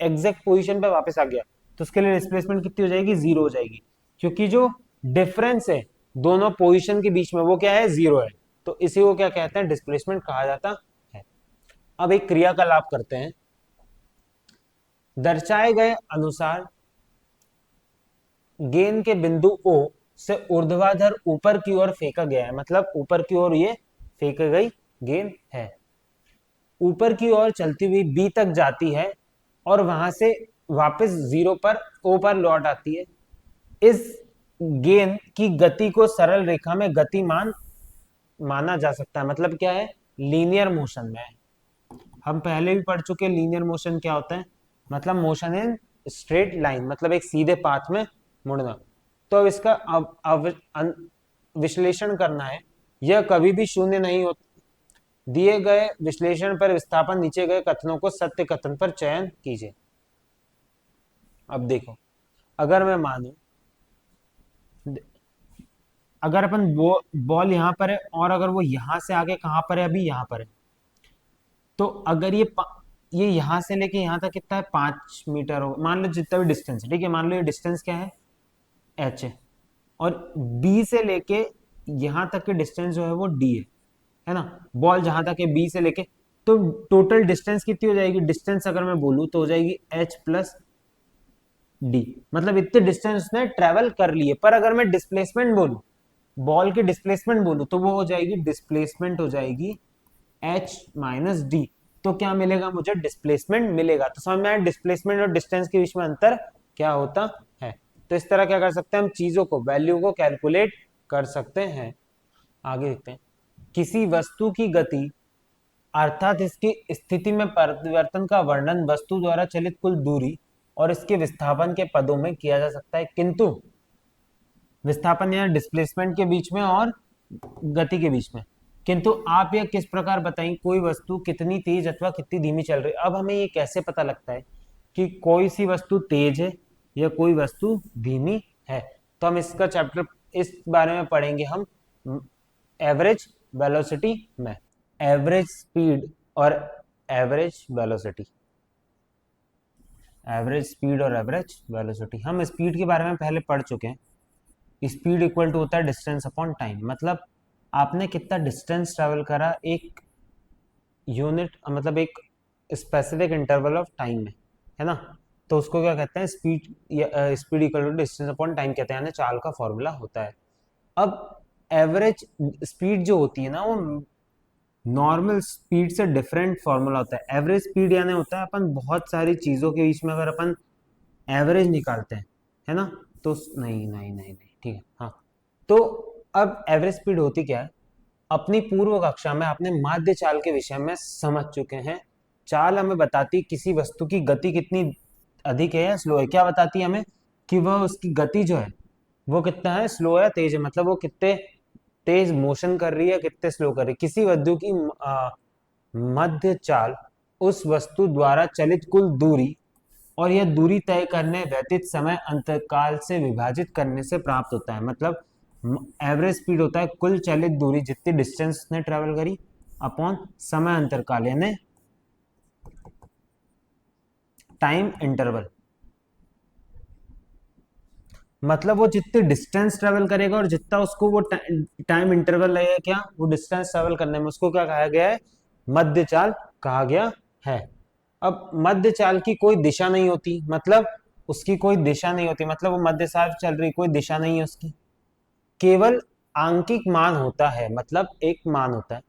एग्जैक्ट पोजीशन पे वापस आ गया तो उसके लिए डिस्प्लेसमेंट कितनी हो जाएगी, 0 हो जाएगी, क्योंकि जो डिफरेंस है दोनों पोजीशन के बीच में वो क्या है, 0 है। तो इसी को क्या कहते हैं, डिस्प्लेसमेंट कहा जाता है। अब एक क्रियाकलाप करते हैं। दर्शाए गए अनुसार गेंद के बिंदु O से ऊर्ध्वाधर ऊपर की ओर फेंका गया है, मतलब ऊपर की ओर ये फेंकी गई गेंद है। ऊपर की ओर चलती हुई बी तक जाती है और वहां से वापस 0 पर, ओ पर लौट आती है। इस गेंद की गति को सरल रेखा में गतिमान माना जा सकता है। मतलब क्या है, लीनियर मोशन में। हम पहले भी पढ़ चुके, लीनियर मोशन क्या होता है, मतलब मोशन इन स्ट्रेट लाइन, मतलब एक सीधे पाथ में मुड़ना। तो अब इसका विश्लेषण करना है। यह कभी भी शून्य नहीं होता। दिए गए विश्लेषण पर विस्थापन नीचे गए कथनों को सत्य कथन पर चयन कीजिए। अब देखो, अगर मैं मानूं, अगर अपन बॉल यहां पर है और अगर वो यहां से आगे कहां पर है, अभी यहां पर है, तो अगर ये यहां से लेके यहां तक कितना है, 5 मीटर हो, मान लो जितना भी डिस्टेंस है, ठीक है, मान लो ये डिस्टेंस क्या है, एच है, और बी से लेके यहां तक की डिस्टेंस जो है वो डी है ना। बॉल जहां तक है बी से लेके, तो टोटल डिस्टेंस कितनी हो जाएगी, डिस्टेंस अगर मैं बोलूं तो हो जाएगी एच प्लस डी। मतलब इतने डिस्टेंस उसने ट्रेवल कर लिए। पर अगर मैं डिस्प्लेसमेंट बोलूं, बॉल की डिस्प्लेसमेंट बोलूं, तो वो हो जाएगी, डिस्प्लेसमेंट हो जाएगी एच माइनस डी। तो क्या मिलेगा मुझे, डिस्प्लेसमेंट मिलेगा। तो समझ में आया डिस्प्लेसमेंट और डिस्टेंस के बीच में अंतर क्या होता है। तो इस तरह क्या कर सकते हैं हम, चीजों को, वैल्यू को कैलकुलेट कर सकते हैं। आगे देखते हैं। किसी वस्तु की गति अर्थात इसकी स्थिति में परिवर्तन का वर्णन वस्तु द्वारा चलित कुल दूरी और इसके विस्थापन के पदों में किया जा सकता है, किंतु विस्थापन या डिस्प्लेसमेंट के बीच में और गति के बीच में। किंतु आप यह किस प्रकार बताएं कोई वस्तु कितनी तेज अथवा कितनी धीमी चल रही है। अब हमें ये कैसे पता लगता है कि कोई सी वस्तु तेज है या कोई वस्तु धीमी है। तो हम इसका चैप्टर इस बारे में पढ़ेंगे हम एवरेज वेलोसिटी में। एवरेज स्पीड और एवरेज वेलोसिटी, एवरेज स्पीड और एवरेज वेलोसिटी। हम स्पीड के बारे में पहले पढ़ चुके हैं। स्पीड इक्वल टू होता है डिस्टेंस अपॉन टाइम। मतलब आपने कितना डिस्टेंस ट्रेवल करा एक यूनिट, मतलब एक स्पेसिफिक इंटरवल ऑफ टाइम में, है ना। तो उसको क्या कहते हैं, speed. Speed equal to distance upon time कहते हैं, यानी चाल का फॉर्मूला होता है। अब एवरेज स्पीड जो होती है ना, वो नॉर्मल स्पीड से डिफरेंट फॉर्मूला होता है। एवरेज स्पीड यानी होता है अपन बहुत सारी चीजों के बीच में अगर अपन एवरेज निकालते हैं, है ना, तो नहीं नहीं नहीं नहीं, ठीक है, हाँ। तो अब एवरेज स्पीड होती क्या है, अपनी पूर्व कक्षा में आपने माध्य चाल के विषय में समझ चुके हैं। चाल हमें बताती किसी वस्तु की गति कितनी अधिक है या स्लो है। क्या बताती है हमें, कि वह उसकी गति जो है वो कितना है, स्लो है तेज है, मतलब वो कितने तेज मोशन कर रही है, कितने स्लो कर रही है। किसी वस्तु की मध्य चाल उस वस्तु द्वारा चलित कुल दूरी और यह दूरी तय करने व्यतीत समय अंतकाल से विभाजित करने से प्राप्त होता है। मतलब एवरेज स्पीड होता है कुल चलित दूरी, जितनी डिस्टेंस उसने ट्रेवल करी, अपॉन समय अंतरकाल यानी टाइम इंटरवल। मतलब वो जितनी डिस्टेंस ट्रेवल करेगा और जितना उसको वो टाइम इंटरवल लगेगा, क्या वो डिस्टेंस ट्रेवल करने में, उसको क्या कहा गया है, मध्य चाल कहा गया है। अब मध्य चाल की कोई दिशा नहीं होती, मतलब उसकी कोई दिशा नहीं होती, मतलब वो मध्य चाल चल रही, कोई दिशा नहीं है उसकी, केवल आंकिक मान होता है, मतलब एक मान होता है,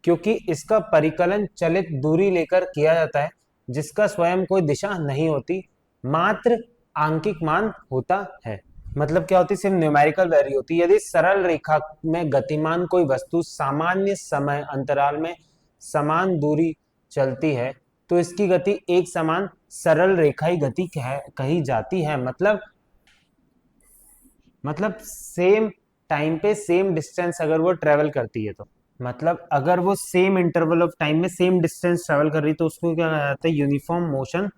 क्योंकि इसका परिकलन चलित दूरी लेकर किया जाता है, जिसका स्वयं कोई दिशा नहीं होती, मात्र आंकिक मान होता है। मतलब क्या होती है, सिर्फ न्यूमेरिकल वैल्यू होती है। यदि सरल रेखा में गतिमान कोई वस्तु सामान्य समय अंतराल में समान दूरी चलती है, तो इसकी गति एक समान सरल रेखाई गति कही जाती है। मतलब सेम टाइम पे सेम डिस्टेंस अगर वो ट्रेवल करती है, तो मतलब अगर वो सेम इंटरवल ऑफ टाइम में सेम डिस्टेंस ट्रेवल कर रही है, तो उसको क्या कहा जाता है, यूनिफॉर्म मोशन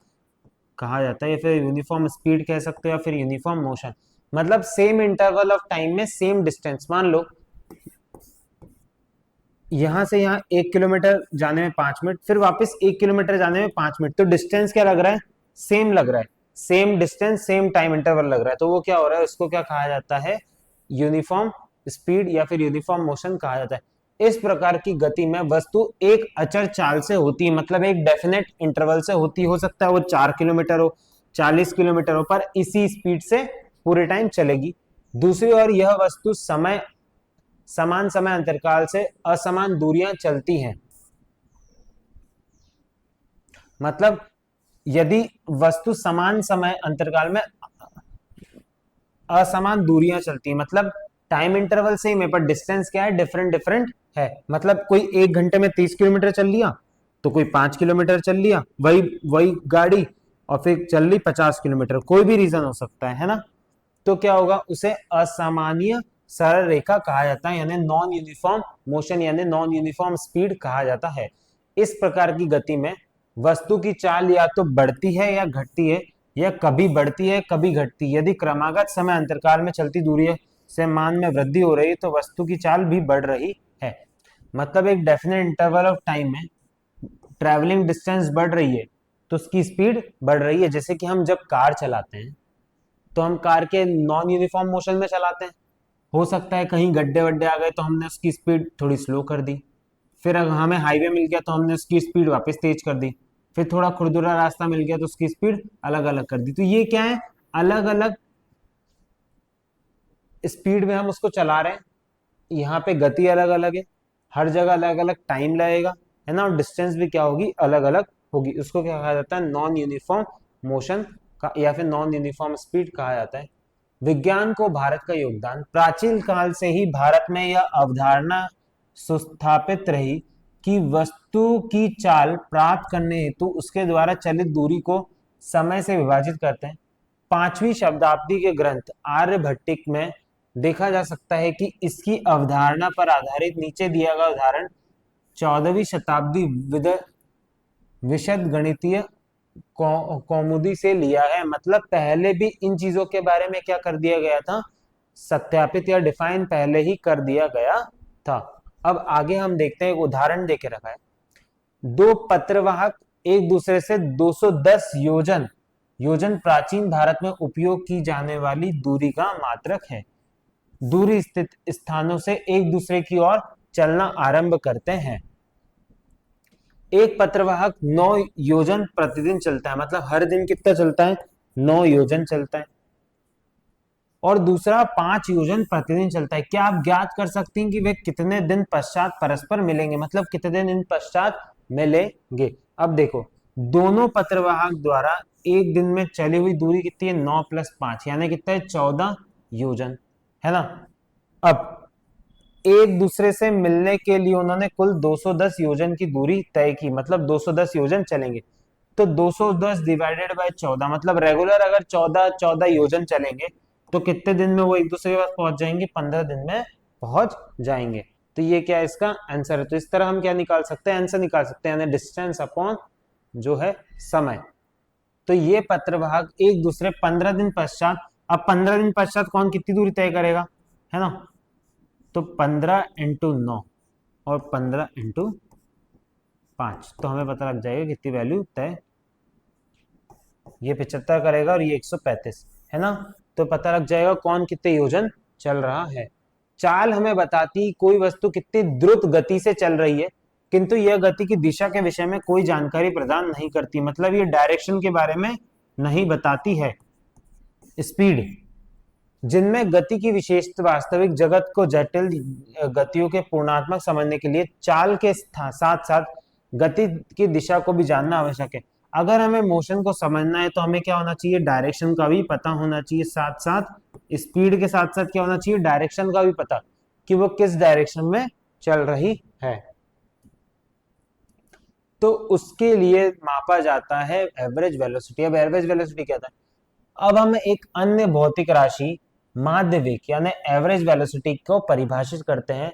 कहा जाता है, या फिर यूनिफॉर्म स्पीड कह सकते हो, या फिर यूनिफॉर्म मोशन। मतलब सेम इंटरवल ऑफ टाइम में सेम डिस्टेंस, मान लो यहां से यहाँ 1 किलोमीटर जाने में 5 मिनट, फिर वापस 1 किलोमीटर जाने में 5 मिनट, तो डिस्टेंस क्या लग रहा है, सेम लग रहा है, same distance same time interval लग रहा है, तो वो क्या हो रहा है, उसको क्या कहा जाता है, यूनिफॉर्म स्पीड या फिर यूनिफॉर्म मोशन कहा जाता है। इस प्रकार की गति में वस्तु एक अचर चाल से होती है, मतलब एक डेफिनेट इंटरवल से होती, हो सकता है वो 4 किलोमीटर हो, 40 किलोमीटर हो, पर इसी स्पीड से पूरे टाइम चलेगी। दूसरी ओर यह वस्तु समान समय अंतरकाल से असमान दूरियां चलती हैं। मतलब यदि वस्तु समान समय अंतरकाल में असमान दूरियां चलती है, मतलब टाइम इंटरवल सेम है पर डिस्टेंस क्या है, डिफरेंट डिफरेंट है। मतलब कोई 1 घंटे में 30 किलोमीटर चल लिया, तो कोई 5 किलोमीटर चल लिया, वही वही गाड़ी, और फिर चल ली 50 किलोमीटर, कोई भी रीजन हो सकता है ना। तो क्या होगा, उसे असामान्य सरल रेखा कहा जाता है, यानी नॉन यूनिफॉर्म मोशन, यानी नॉन यूनिफॉर्म स्पीड कहा जाता है। इस प्रकार की गति में वस्तु की चाल या तो बढ़ती है या घटती है, या कभी बढ़ती है कभी घटती है। यदि क्रमागत समय अंतरकाल में चलती दूरी से मान में वृद्धि हो रही है, तो वस्तु की चाल भी बढ़ रही है। मतलब एक डेफिनेट इंटरवल ऑफ टाइम में ट्रैवलिंग डिस्टेंस बढ़ रही है, तो उसकी स्पीड बढ़ रही है। जैसे कि हम जब कार चलाते हैं, तो हम कार के नॉन यूनिफॉर्म मोशन में चलाते हैं, हो सकता है कहीं गड्ढे वड्ढे आ गए तो हमने उसकी स्पीड थोड़ी स्लो कर दी, फिर अगर हमें हाईवे मिल गया तो हमने उसकी स्पीड वापस तेज कर दी, फिर थोड़ा खुरदुरा रास्ता मिल गया तो उसकी स्पीड अलग अलग कर दी। तो ये क्या है, अलग अलग स्पीड में हम उसको चला रहे हैं, यहाँ पे गति अलग अलग है, हर जगह अलग अलग टाइम लगेगा, है ना, और डिस्टेंस भी क्या होगी, अलग अलग होगी। उसको क्या कहा जाता है, नॉन यूनिफॉर्म मोशन का या फिर नॉन यूनिफॉर्म स्पीड कहा जाता है। विज्ञान को भारत का योगदान, प्राचीन काल से ही भारत में यह अवधारणा सुस्थापित रही कि वस्तु की चाल प्राप्त करने हेतु उसके द्वारा चलित दूरी को समय से विभाजित करते हैं। 5वीं शताब्दी के ग्रंथ आर्यभट्टिक में देखा जा सकता है कि इसकी अवधारणा पर आधारित नीचे दिया गया उदाहरण 14वीं शताब्दी विशद गणितीय कौमुदी से लिया है। मतलब पहले भी इन चीजों के बारे में क्या कर दिया गया था, सत्यापित या डिफाइन पहले ही कर दिया गया था। अब आगे हम देखते हैं, एक उदाहरण देके रखा है, दो पत्रवाहक एक दूसरे से 210 योजन योजन प्राचीन भारत में उपयोग की जाने वाली दूरी का मात्रक है। दूरी स्थित स्थानों से एक दूसरे की ओर चलना आरंभ करते हैं। एक पत्रवाहक 9 योजन प्रतिदिन चलता है, मतलब हर दिन कितना चलता है, 9 योजन चलता है। और दूसरा 5 योजन प्रतिदिन चलता है। क्या आप ज्ञात कर सकते हैं कि वे कितने दिन पश्चात परस्पर मिलेंगे, मतलब कितने दिन पश्चात मिलेंगे। अब देखो, दोनों पत्रवाहक द्वारा एक दिन में चली हुई दूरी कितनी है, 9 + 5 यानी कितना है, 14 योजन, है ना। अब एक दूसरे से मिलने के लिए उन्होंने कुल 210 योजन की दूरी तय की, मतलब 210 योजन चलेंगे। तो 210 डिवाइडेड बाय 14, मतलब रेगुलर अगर 14 14 योजन चलेंगे तो कितने दिन में वो एक दूसरे के पास पहुंच जाएंगे, 15 दिन में पहुंच जाएंगे। तो ये क्या है, इसका आंसर है। तो इस तरह हम क्या निकाल सकते हैं, आंसर निकाल सकते हैं, यानी डिस्टेंस अपॉन जो है समय। तो ये पत्रवाहक एक दूसरे 15 दिन पश्चात, अब 15 दिन पश्चात कौन कितनी दूरी तय करेगा, है ना। तो 15 × 9 और 15 × 5, तो हमें पता लग जाएगा कितनी वैल्यू तय, ये 75 करेगा और ये 135, है ना। तो पता लग जाएगा कौन कितने योजन चल रहा है। चाल हमें बताती कोई वस्तु कितनी द्रुत गति से चल रही है, किंतु यह गति की दिशा के विषय में कोई जानकारी प्रदान नहीं करती, मतलब ये डायरेक्शन के बारे में नहीं बताती है। स्पीड, जिनमें गति की विशेषता वास्तविक जगत को जटिल गतियों के पूर्णात्मक समझने के लिए चाल के साथ साथ गति की दिशा को भी जानना आवश्यक है। अगर हमें मोशन को समझना है तो हमें क्या होना चाहिए, डायरेक्शन का भी पता होना चाहिए, साथ साथ स्पीड के साथ साथ क्या होना चाहिए, डायरेक्शन का भी पता, कि वो किस डायरेक्शन में चल रही है। तो उसके लिए मापा जाता है एवरेज वेलोसिटी। अब एवरेज वेलोसिटी क्या था, अब हम एक अन्य भौतिक राशि माध्य वेग यानी एवरेज वेलोसिटी को परिभाषित करते हैं,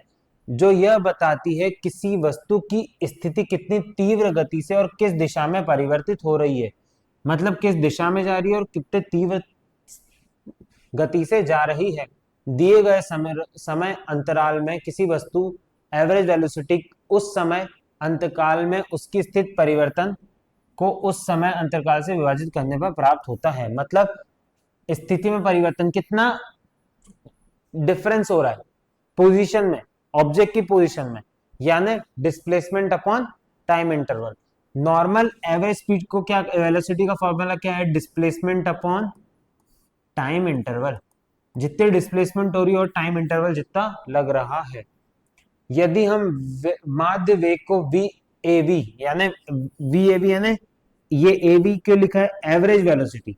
जो यह बताती है किसी वस्तु की स्थिति कितनी तीव्र गति से और किस दिशा में परिवर्तित हो रही है, मतलब किस दिशा में जा रही है और कितने तीव्र गति से जा रही है। दिए गए समय अंतराल में किसी वस्तु एवरेज वेलोसिटी उस समय अंतकाल में उसकी स्थिति परिवर्तन को उस समय अंतराल से विभाजित करने पर प्राप्त होता है। मतलब स्थिति में परिवर्तन कितना डिफरेंस हो रहा है पोजीशन में, ऑब्जेक्ट की पोजीशन में, यानी displacement upon time interval. Normal average speed को क्या, वेलोसिटी का फॉर्मूला क्या है, डिस्प्लेसमेंट अपॉन टाइम इंटरवल। जितनी डिस्प्लेसमेंट हो रही है और टाइम इंटरवल जितना लग रहा है। यदि हम माध्य वेग को वी ए वी यानी वी यानी ये ए वी क्यों लिखा है, एवरेज वेलोसिटी,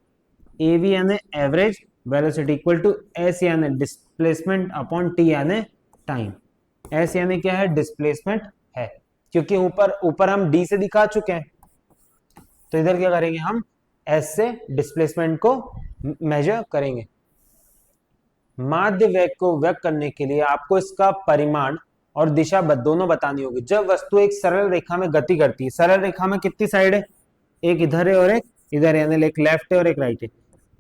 ए वी यानी average velocity equal to s यानी डिस्प्लेसमेंट अपॉन टी यानी टाइम। एस यानी क्या है, डिस्प्लेसमेंट है, क्योंकि ऊपर ऊपर हम डी से दिखा चुके हैं, तो इधर क्या करेंगे, हम एस से डिस्प्लेसमेंट को मेजर करेंगे। माध्य वेग को व्यक्त करने के लिए आपको इसका परिमाण और दिशा दोनों बतानी होगी। जब वस्तु एक सरल रेखा में गति करती है, सरल रेखा में कितनी साइड है, एक इधर है और एक इधर है, यानी एक लेफ्ट है और एक राइट है।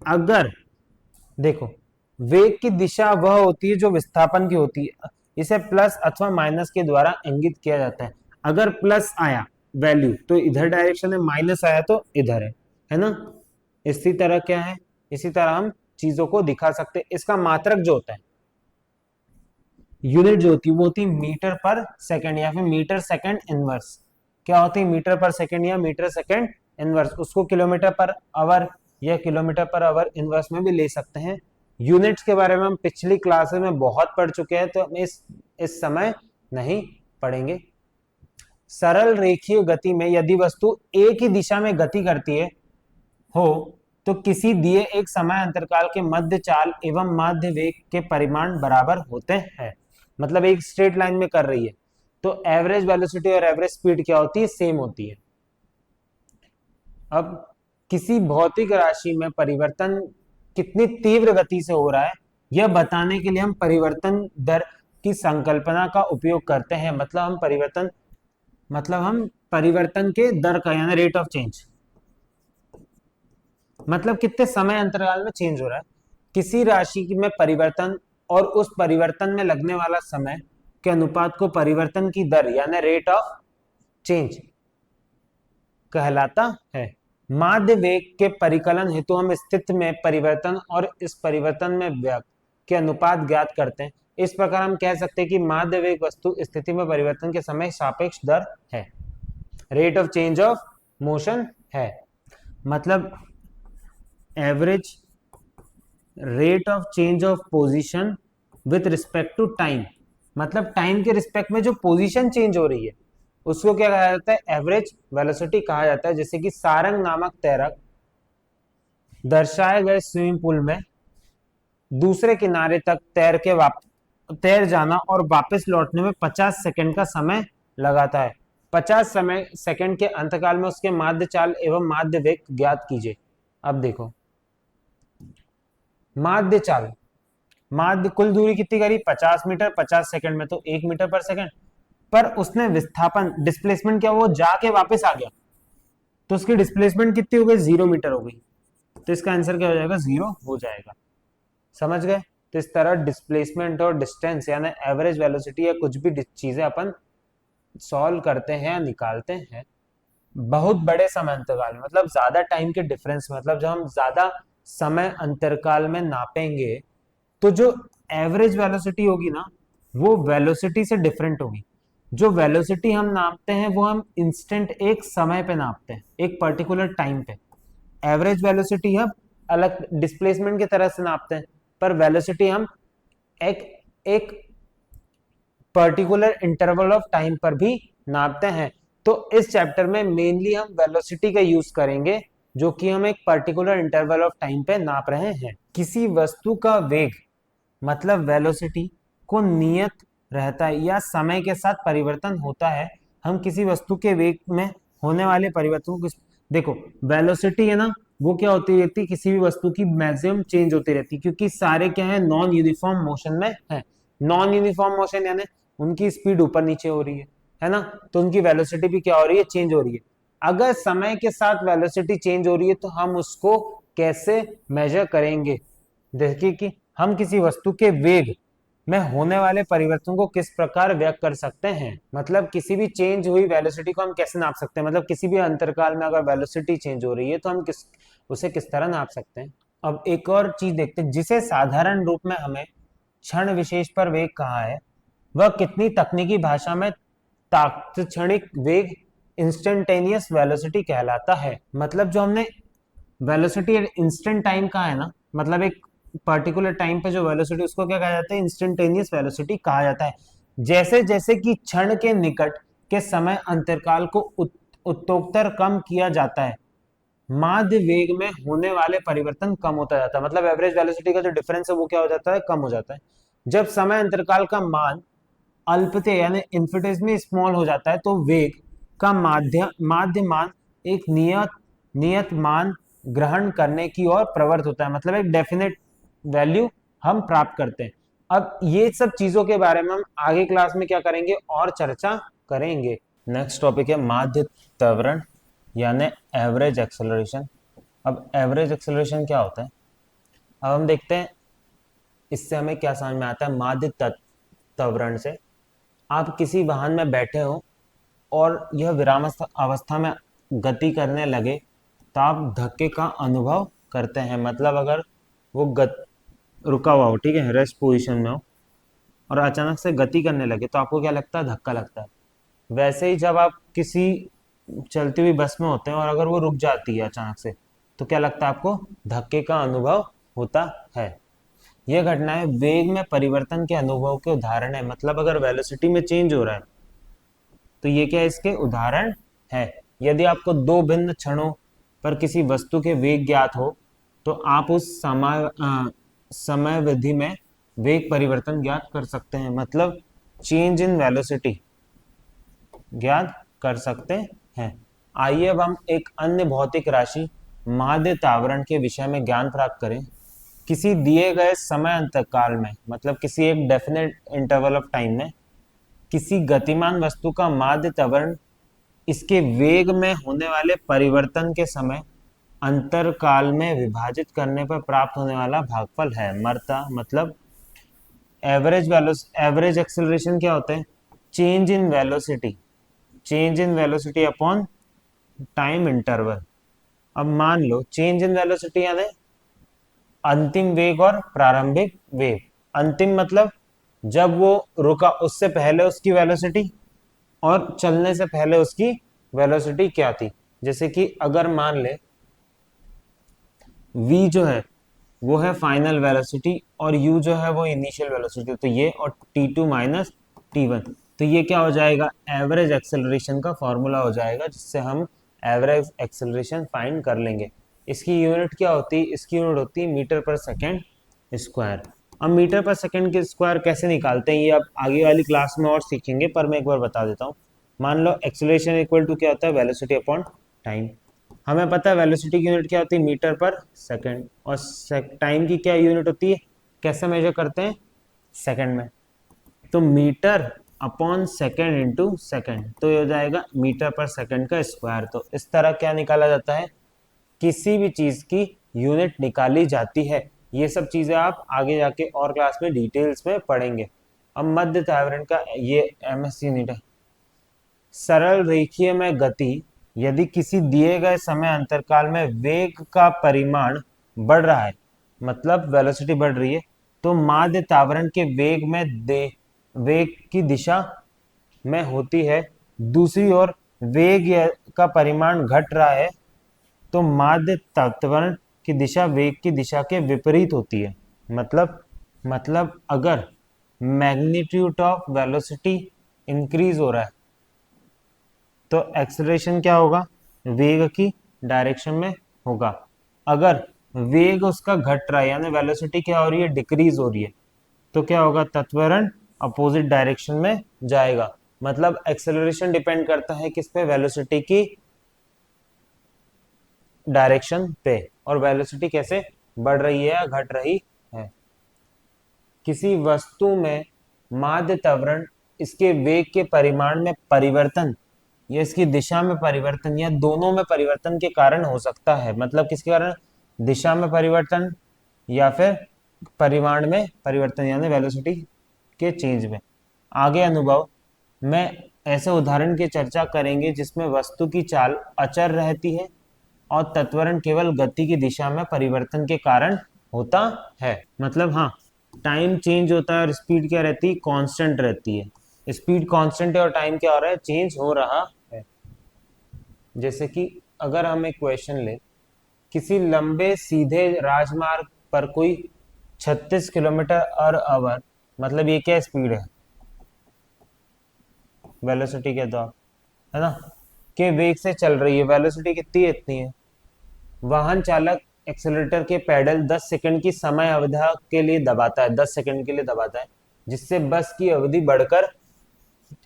अगर देखो, वेग की दिशा वह होती है जो विस्थापन की होती है, इसे प्लस अथवा माइनस के द्वारा इंगित किया जाता है। अगर प्लस आया वैल्यू तो इधर डायरेक्शन है, माइनस आया तो इधर है ना। इसी तरह क्या है, इसी तरह हम चीजों को दिखा सकते हैं। इसका मात्रक जो होता है, यूनिट जो होती है वो होती है मीटर पर सेकंड या फिर मीटर सेकंड इनवर्स। क्या होती है, मीटर पर सेकंड या मीटर सेकंड इनवर्स। उसको किलोमीटर पर आवर या किलोमीटर पर आवर इनवर्स में भी ले सकते हैं। यूनिट्स के बारे में हम पिछली क्लासेस में बहुत पढ़ चुके हैं, तो हम इस समय नहीं पढ़ेंगे। सरल रेखीय गति में यदि वस्तु एक ही दिशा में गति करती है हो तो किसी दिए एक समय अंतराल के मध्य चाल एवं माध्य वेग के परिमाण बराबर होते हैं। मतलब एक स्ट्रेट लाइन में कर रही है तो एवरेज वेलोसिटी और एवरेज स्पीड क्या होती है, सेम होती है। अब किसी भौतिक राशि में परिवर्तन कितनी तीव्र गति से हो रहा है, यह बताने के लिए हम परिवर्तन दर की संकल्पना का उपयोग करते हैं। मतलब हम परिवर्तन के दर का यानी रेट ऑफ चेंज, मतलब कितने समय अंतराल में चेंज हो रहा है किसी राशि में परिवर्तन, और उस परिवर्तन में लगने वाला समय के अनुपात को परिवर्तन की दर यानी रेट ऑफ चेंज कहलाता है। माध्य वेग के परिकलन हेतु हम स्थिति में परिवर्तन और इस परिवर्तन में वेग के अनुपात ज्ञात करते हैं। इस प्रकार हम कह सकते हैं कि माध्य वेग वस्तु स्थिति में परिवर्तन के समय सापेक्ष दर है, rate of change of motion है। मतलब average rate of change of position with respect to time, मतलब टाइम के रिस्पेक्ट में जो पोजीशन चेंज हो रही है उसको क्या कहा जाता है, एवरेज वेलोसिटी कहा जाता है। जैसे कि सारंग नामक तैरक दर्शाए गए स्विमिंग पूल में दूसरे किनारे तक तैर जाना और वापस लौटने में 50 सेकंड का समय लगाता है। 50 समय सेकंड के अंतकाल में उसके माध्य चाल एवं माध्य वेग ज्ञात कीजिए। अब देखो, माध्य चाल, माध्य कुल दूरी कितनी करी, 50 मीटर, 50 सेकंड में तो 1 मीटर पर सेकंड, पर उसने विस्थापन डिस्प्लेसमेंट क्या, वो जाके वापस आ गया तो उसकी डिस्प्लेसमेंट कितनी हो गई, 0 मीटर हो गई। तो इसका आंसर क्या हो जाएगा, 0 हो जाएगा। समझ गए? तो इस तरह डिस्प्लेसमेंट और डिस्टेंस यानी एवरेज वेलोसिटी या कुछ भी चीजें अपन सॉल्व करते हैं या निकालते हैं बहुत बड़े समय अंतराल में, मतलब ज्यादा टाइम के डिफरेंस, मतलब जब हम ज्यादा समय अंतराल में नापेंगे तो जो एवरेज वेलोसिटी होगी ना वो वेलोसिटी से डिफरेंट होगी। जो वेलोसिटी हम नापते हैं वो हम इंस्टेंट एक समय पे नापते हैं, एक पर्टिकुलर टाइम पे। एवरेज वेलोसिटी हम अलग डिस्प्लेसमेंट की तरह से नापते हैं, पर वेलोसिटी हम एक एक पर्टिकुलर इंटरवल ऑफ टाइम पर भी नापते हैं। तो इस चैप्टर में मेनली हम वेलोसिटी का यूज करेंगे जो कि हम एक पर्टिकुलर इंटरवल ऑफ टाइम पे नाप रहे हैं। किसी वस्तु का वेग मतलब वेलोसिटी को नियत रहता है या समय के साथ परिवर्तन होता है। हम किसी वस्तु के वेग में होने वाले परिवर्तन को, देखो वेलोसिटी है ना वो क्या होती रहती है, किसी भी वस्तु की मैक्सिमम चेंज होती रहती है क्योंकि सारे क्या है, नॉन यूनिफॉर्म मोशन में है। नॉन यूनिफॉर्म मोशन यानी उनकी स्पीड ऊपर नीचे हो रही है ना, तो उनकी वेलोसिटी भी क्या हो रही है, चेंज हो रही है। अगर समय के साथ वेलोसिटी चेंज हो रही है तो हम उसको कैसे मेजर करेंगे, देखिए कि हम किसी वस्तु के वेग में होने वाले परिवर्तन को किस प्रकार व्यक्त कर सकते हैं। मतलब किसी भी चेंज हुई वेलोसिटी को हम कैसे नाप सकते हैं, मतलब किसी भी अंतरकाल में अगर वेलोसिटी चेंज हो रही है तो हम उसे किस तरह नाप सकते हैं। अब एक और चीज देखते हैं जिसे साधारण रूप में हमें क्षण विशेष पर वेग कहा है, वह कितनी तकनीकी भाषा में तात्क्षणिक वेग इंस्टेंटेनियस वेलोसिटी कहलाता है। मतलब जो हमने वेलोसिटी इंस्टेंट टाइम का है ना, मतलब एक पर्टिकुलर टाइम पे जो वेलोसिटी उसको क्या कहा जाता है, इंस्टेंटेनियस वेलोसिटी कहा जाता है। जैसे जैसे कि क्षण के निकट के समय अंतराल को उत्तरोत्तर कम किया जाता है माध्य वेग में होने वाले परिवर्तन कम होता जाता है। मतलब एवरेज वेलोसिटी का जो डिफरेंस है वो क्या हो जाता है, कम हो जाता है। जब समय अंतराल का मान अल्पते यानी इन्फिनिटेसिमली स्मॉल हो जाता है तो वेग का माध्य मान एक नियत मान ग्रहण करने की ओर प्रवृत्त होता है, मतलब एक डेफिनेट वैल्यू हम प्राप्त करते हैं। अब ये सब चीजों के बारे में हम आगे क्लास में क्या करेंगे और चर्चा करेंगे। नेक्स्ट टॉपिक है माध्य त्वरण यानी एवरेज एक्सेलरेशन। अब एवरेज एक्सेलरेशन क्या होता है, अब हम देखते हैं इससे हमें क्या समझ में आता है। माध्य त्वरण से आप किसी वाहन में बैठे हो और यह अवस्था में गति करने लगे तो आप धक्के का अनुभव करते हैं। मतलब अगर वो रुका हुआ हो, ठीक है, रेस्ट पोजीशन में हो और अचानक से गति करने लगे तो आपको क्या लगता है, धक्का लगता है। वैसे ही जब आप किसी चलती हुई बस में होते हैं और अगर वो रुक जाती है अचानक से तो क्या लगता है आपको, धक्के का अनुभव होता है। यह घटनाएं वेग में परिवर्तन के अनुभव के उदाहरण है। मतलब अगर वेलोसिटी में चेंज हो रहा है तो ये क्या इसके उदाहरण है। यदि आपको दो भिन्न क्षणों पर किसी वस्तु के वेग ज्ञात हो तो आप उस समय विधि में वेग परिवर्तन ज्ञात कर सकते हैं, मतलब चेंज इन वेलोसिटी ज्ञात कर सकते हैं। आइए अब हम एक अन्य भौतिक राशि माध्य त्वरण के विषय में ज्ञान प्राप्त करें। किसी दिए गए समय अंतकाल में, मतलब किसी एक डेफिनेट इंटरवल ऑफ टाइम में किसी गतिमान वस्तु का माध्य त्वरण इसके वेग में होने वाले परिवर्तन के समय अंतरकाल में विभाजित करने पर प्राप्त होने वाला भागफल है। मर्ता मतलब एवरेज एक्सेलरेशन क्या होता है, change in velocity, change in velocity upon time interval. अब मान लो चेंज इन वेलोसिटी यानी अंतिम वेग और प्रारंभिक वेग। अंतिम मतलब जब वो रुका उससे पहले उसकी वेलोसिटी और चलने से पहले उसकी वेलोसिटी क्या थी। जैसे कि अगर मान ले v जो है वो है फाइनल वेलोसिटी और u जो है वो इनिशियल वेलोसिटी, तो ये और t2 माइनस t1, तो ये क्या हो जाएगा, एवरेज एक्सेलरेशन का फॉर्मूला हो जाएगा, जिससे हम एवरेज एक्सेलरेशन फाइंड कर लेंगे। इसकी यूनिट क्या होती है, इसकी यूनिट होती है मीटर पर सेकेंड स्क्वायर। अब मीटर पर सेकेंड के स्क्वायर कैसे निकालते हैं ये अब आगे वाली क्लास में और सीखेंगे, पर मैं एक बार बता देता हूँ। मान लो एक्सेलरेशन इक्वल टू क्या होता है, वेलोसिटी अपॉन टाइम। हमें पता है वेलोसिटी की यूनिट क्या होती है, मीटर पर सेकेंड, और टाइम की क्या यूनिट होती है, कैसे मेजर करते हैं, सेकेंड में, तो metre upon second into second, तो ये हो जाएगा मीटर पर सेकेंड का स्क्वायर। तो इस तरह क्या निकाला जाता है, किसी भी चीज की यूनिट निकाली जाती है। ये सब चीजें आप आगे जाके और क्लास में डिटेल्स में पढ़ेंगे। अब मध्य त्वरण का ये एमएस यूनिट है। सरल रेखीय में गति, यदि किसी दिए गए समय अंतरकाल में वेग का परिमाण बढ़ रहा है, मतलब वेलोसिटी बढ़ रही है, तो माध्य त्वरण के वेग की दिशा में होती है। दूसरी ओर का परिमाण घट रहा है, तो माध्य त्वरण की दिशा वेग की दिशा के विपरीत होती है। मतलब अगर मैग्नीट्यूड ऑफ वेलोसिटी इंक्रीज हो रहा है, तो एक्सेलरेशन क्या होगा, वेग की डायरेक्शन में होगा। अगर वेग उसका घट रहा है, यानी वेलोसिटी क्या हो रही है, डिक्रीज हो रही है, तो क्या होगा, त्वरण अपोजिट डायरेक्शन में जाएगा। मतलब एक्सेलरेशन डिपेंड करता है किस पे, वेलोसिटी की डायरेक्शन पे, और वेलोसिटी कैसे बढ़ रही है या घट रही है। किसी वस्तु में माध्य त्वरण इसके वेग के परिमाण में परिवर्तन या इसकी दिशा में परिवर्तन या दोनों में परिवर्तन के कारण हो सकता है। मतलब किसके कारण, दिशा में परिवर्तन या फिर परिमाण में परिवर्तन, यानी वेलोसिटी के चेंज में। आगे अनुभव में ऐसे उदाहरण की चर्चा करेंगे जिसमें वस्तु की चाल अचर रहती है और त्वरण केवल गति की दिशा में परिवर्तन के कारण होता है। मतलब हाँ, टाइम चेंज होता है और स्पीड क्या रहती है, कांस्टेंट रहती है। स्पीड कांस्टेंट है और टाइम क्या हो रहा है, चेंज हो रहा है। जैसे कि अगर हम एक क्वेश्चन ले, किसी लंबे सीधे राजमार्ग पर कोई 36 किलोमीटर पर आवर, मतलब ये क्या स्पीड है, वेलोसिटी के द्वारा, है ना, के वेग से चल रही है, वेलोसिटी कितनी है, इतनी है। वाहन चालक एक्सेलरेटर के पैडल 10 सेकंड की समय अवधि के लिए दबाता है, 10 सेकंड के लिए दबाता है, जिससे बस की अवधि बढ़कर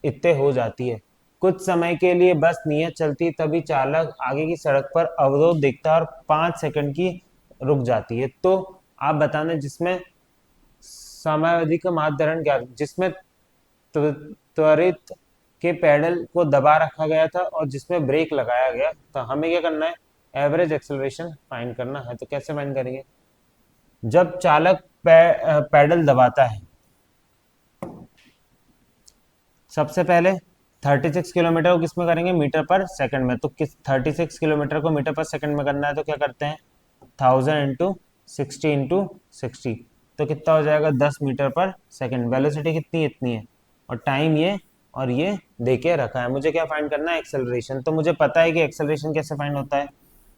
इतने हो जाती है। कुछ समय के लिए बस नियत चलती है, तभी चालक आगे की सड़क पर अवरोध देखता है और 5 सेकंड की रुक जाती है। तो आप बताना, जिसमें समयावधि का मापदंड क्या, जिसमें त्वरित के पैडल को दबा रखा गया था और जिसमें ब्रेक लगाया गया, तो हमें क्या करना है, एवरेज एक्सेलरेशन फाइंड करना है। तो कैसे फाइंड करेंगे, जब चालक पैडल दबाता है, सबसे पहले 36 किलोमीटर को किसमें करेंगे, मीटर पर सेकंड में। तो किस 36 किलोमीटर को मीटर पर सेकंड में करना है, तो क्या करते हैं, 1000 इंटू 60 इंटू 60, तो कितना हो जाएगा, 10 मीटर पर सेकंड। वेलोसिटी कितनी, इतनी है, और टाइम ये और ये देके रखा है। मुझे क्या फाइंड करना है, एक्सेलरेशन। तो मुझे पता है कि एक्सेलरेशन कैसे फाइंड होता है,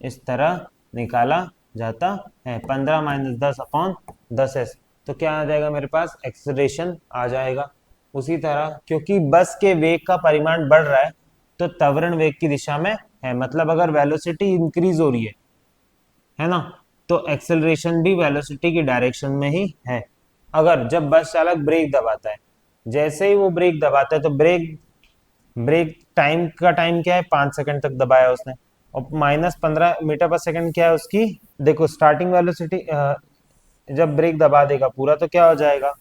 इस तरह निकाला जाता है, 15 माइनस 10 अपॉन 10s, तो क्या आ जाएगा मेरे पास, एक्सेलरेशन आ जाएगा। उसी तरह क्योंकि बस के वेग का परिमाण बढ़ रहा है, तो त्वरण वेग की दिशा में है। मतलब अगर वेलोसिटी इंक्रीज हो रही है ना, तो एक्सेलरेशन भी वेलोसिटी की डायरेक्शन में ही है। अगर जब बस चालक ब्रेक दबाता है, जैसे ही वो ब्रेक दबाता है, तो ब्रेक ब्रेक टाइम का टाइम क्या है, 5 सेकंड तक दबाया उसने, और माइनस 15 मीटर पर सेकंड क्या है उसकी, देखो स्टार्टिंग वेलोसिटी, जब ब्रेक दबा देगा पूरा तो क्या हो जाएगा,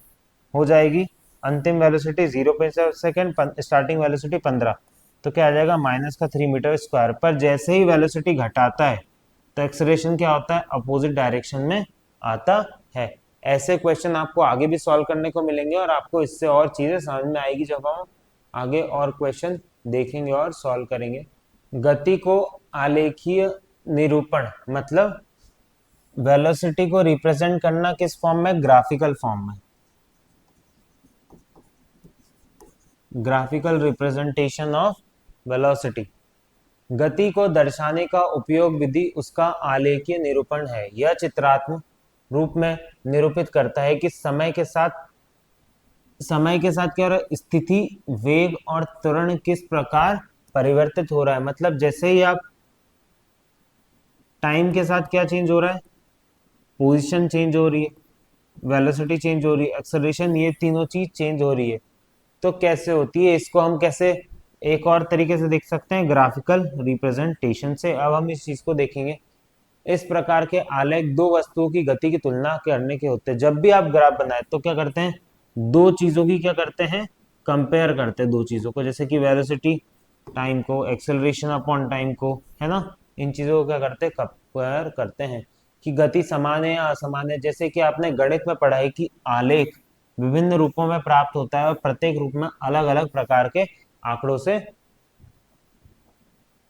हो जाएगी अंतिम वेलोसिटी 0.7 सेकेंड, स्टार्टिंग वेलोसिटी 15, तो क्या आ जाएगा, माइनस का 3 मीटर स्क्वायर। पर जैसे ही वेलोसिटी घटाता है, तो एक्सेलरेशन क्या होता है, अपोजिट डायरेक्शन में आता है। ऐसे क्वेश्चन आपको आगे भी सॉल्व करने को मिलेंगे और आपको इससे और चीजें समझ में आएगी जब हम आगे और क्वेश्चन देखेंगे और सॉल्व करेंगे। गति को आलेखीय निरूपण, मतलब वेलोसिटी को रिप्रेजेंट करना किस फॉर्म में, ग्राफिकल फॉर्म में, ग्राफिकल रिप्रेजेंटेशन ऑफ वेलोसिटी। गति को दर्शाने का उपयोग विधि उसका आलेखीय निरूपण है। यह चित्रात्मक रूप में निरूपित करता है कि समय के साथ क्या हो रहा है, स्थिति, वेग और त्वरण किस प्रकार परिवर्तित हो रहा है। मतलब जैसे ही आप टाइम के साथ क्या चेंज हो रहा है, पोजीशन चेंज हो रही है, वेलोसिटी चेंज हो रही है, एक्सेलरेशन, ये तीनों चीज चेंज हो रही है। तो कैसे होती है, इसको हम कैसे एक और तरीके से देख सकते हैं, ग्राफिकल रिप्रेजेंटेशन से। अब हम इस चीज को देखेंगे। इस प्रकार के आलेख दो वस्तुओं की गति की तुलना करने के होते हैं। जब भी आप ग्राफ बनाए तो क्या करते हैं, दो चीजों की क्या करते हैं, कंपेयर करते हैं दो चीजों को, जैसे कि वेलोसिटी टाइम को, एक्सेलरेशन अपॉन टाइम को, है ना, इन चीजों को क्या करते हैं, कंपेयर करते हैं कि गति समान है या असमान है। जैसे कि आपने गणित में पढ़ा है कि आलेख विभिन्न रूपों में प्राप्त होता है और प्रत्येक रूप में अलग अलग प्रकार के आंकड़ों से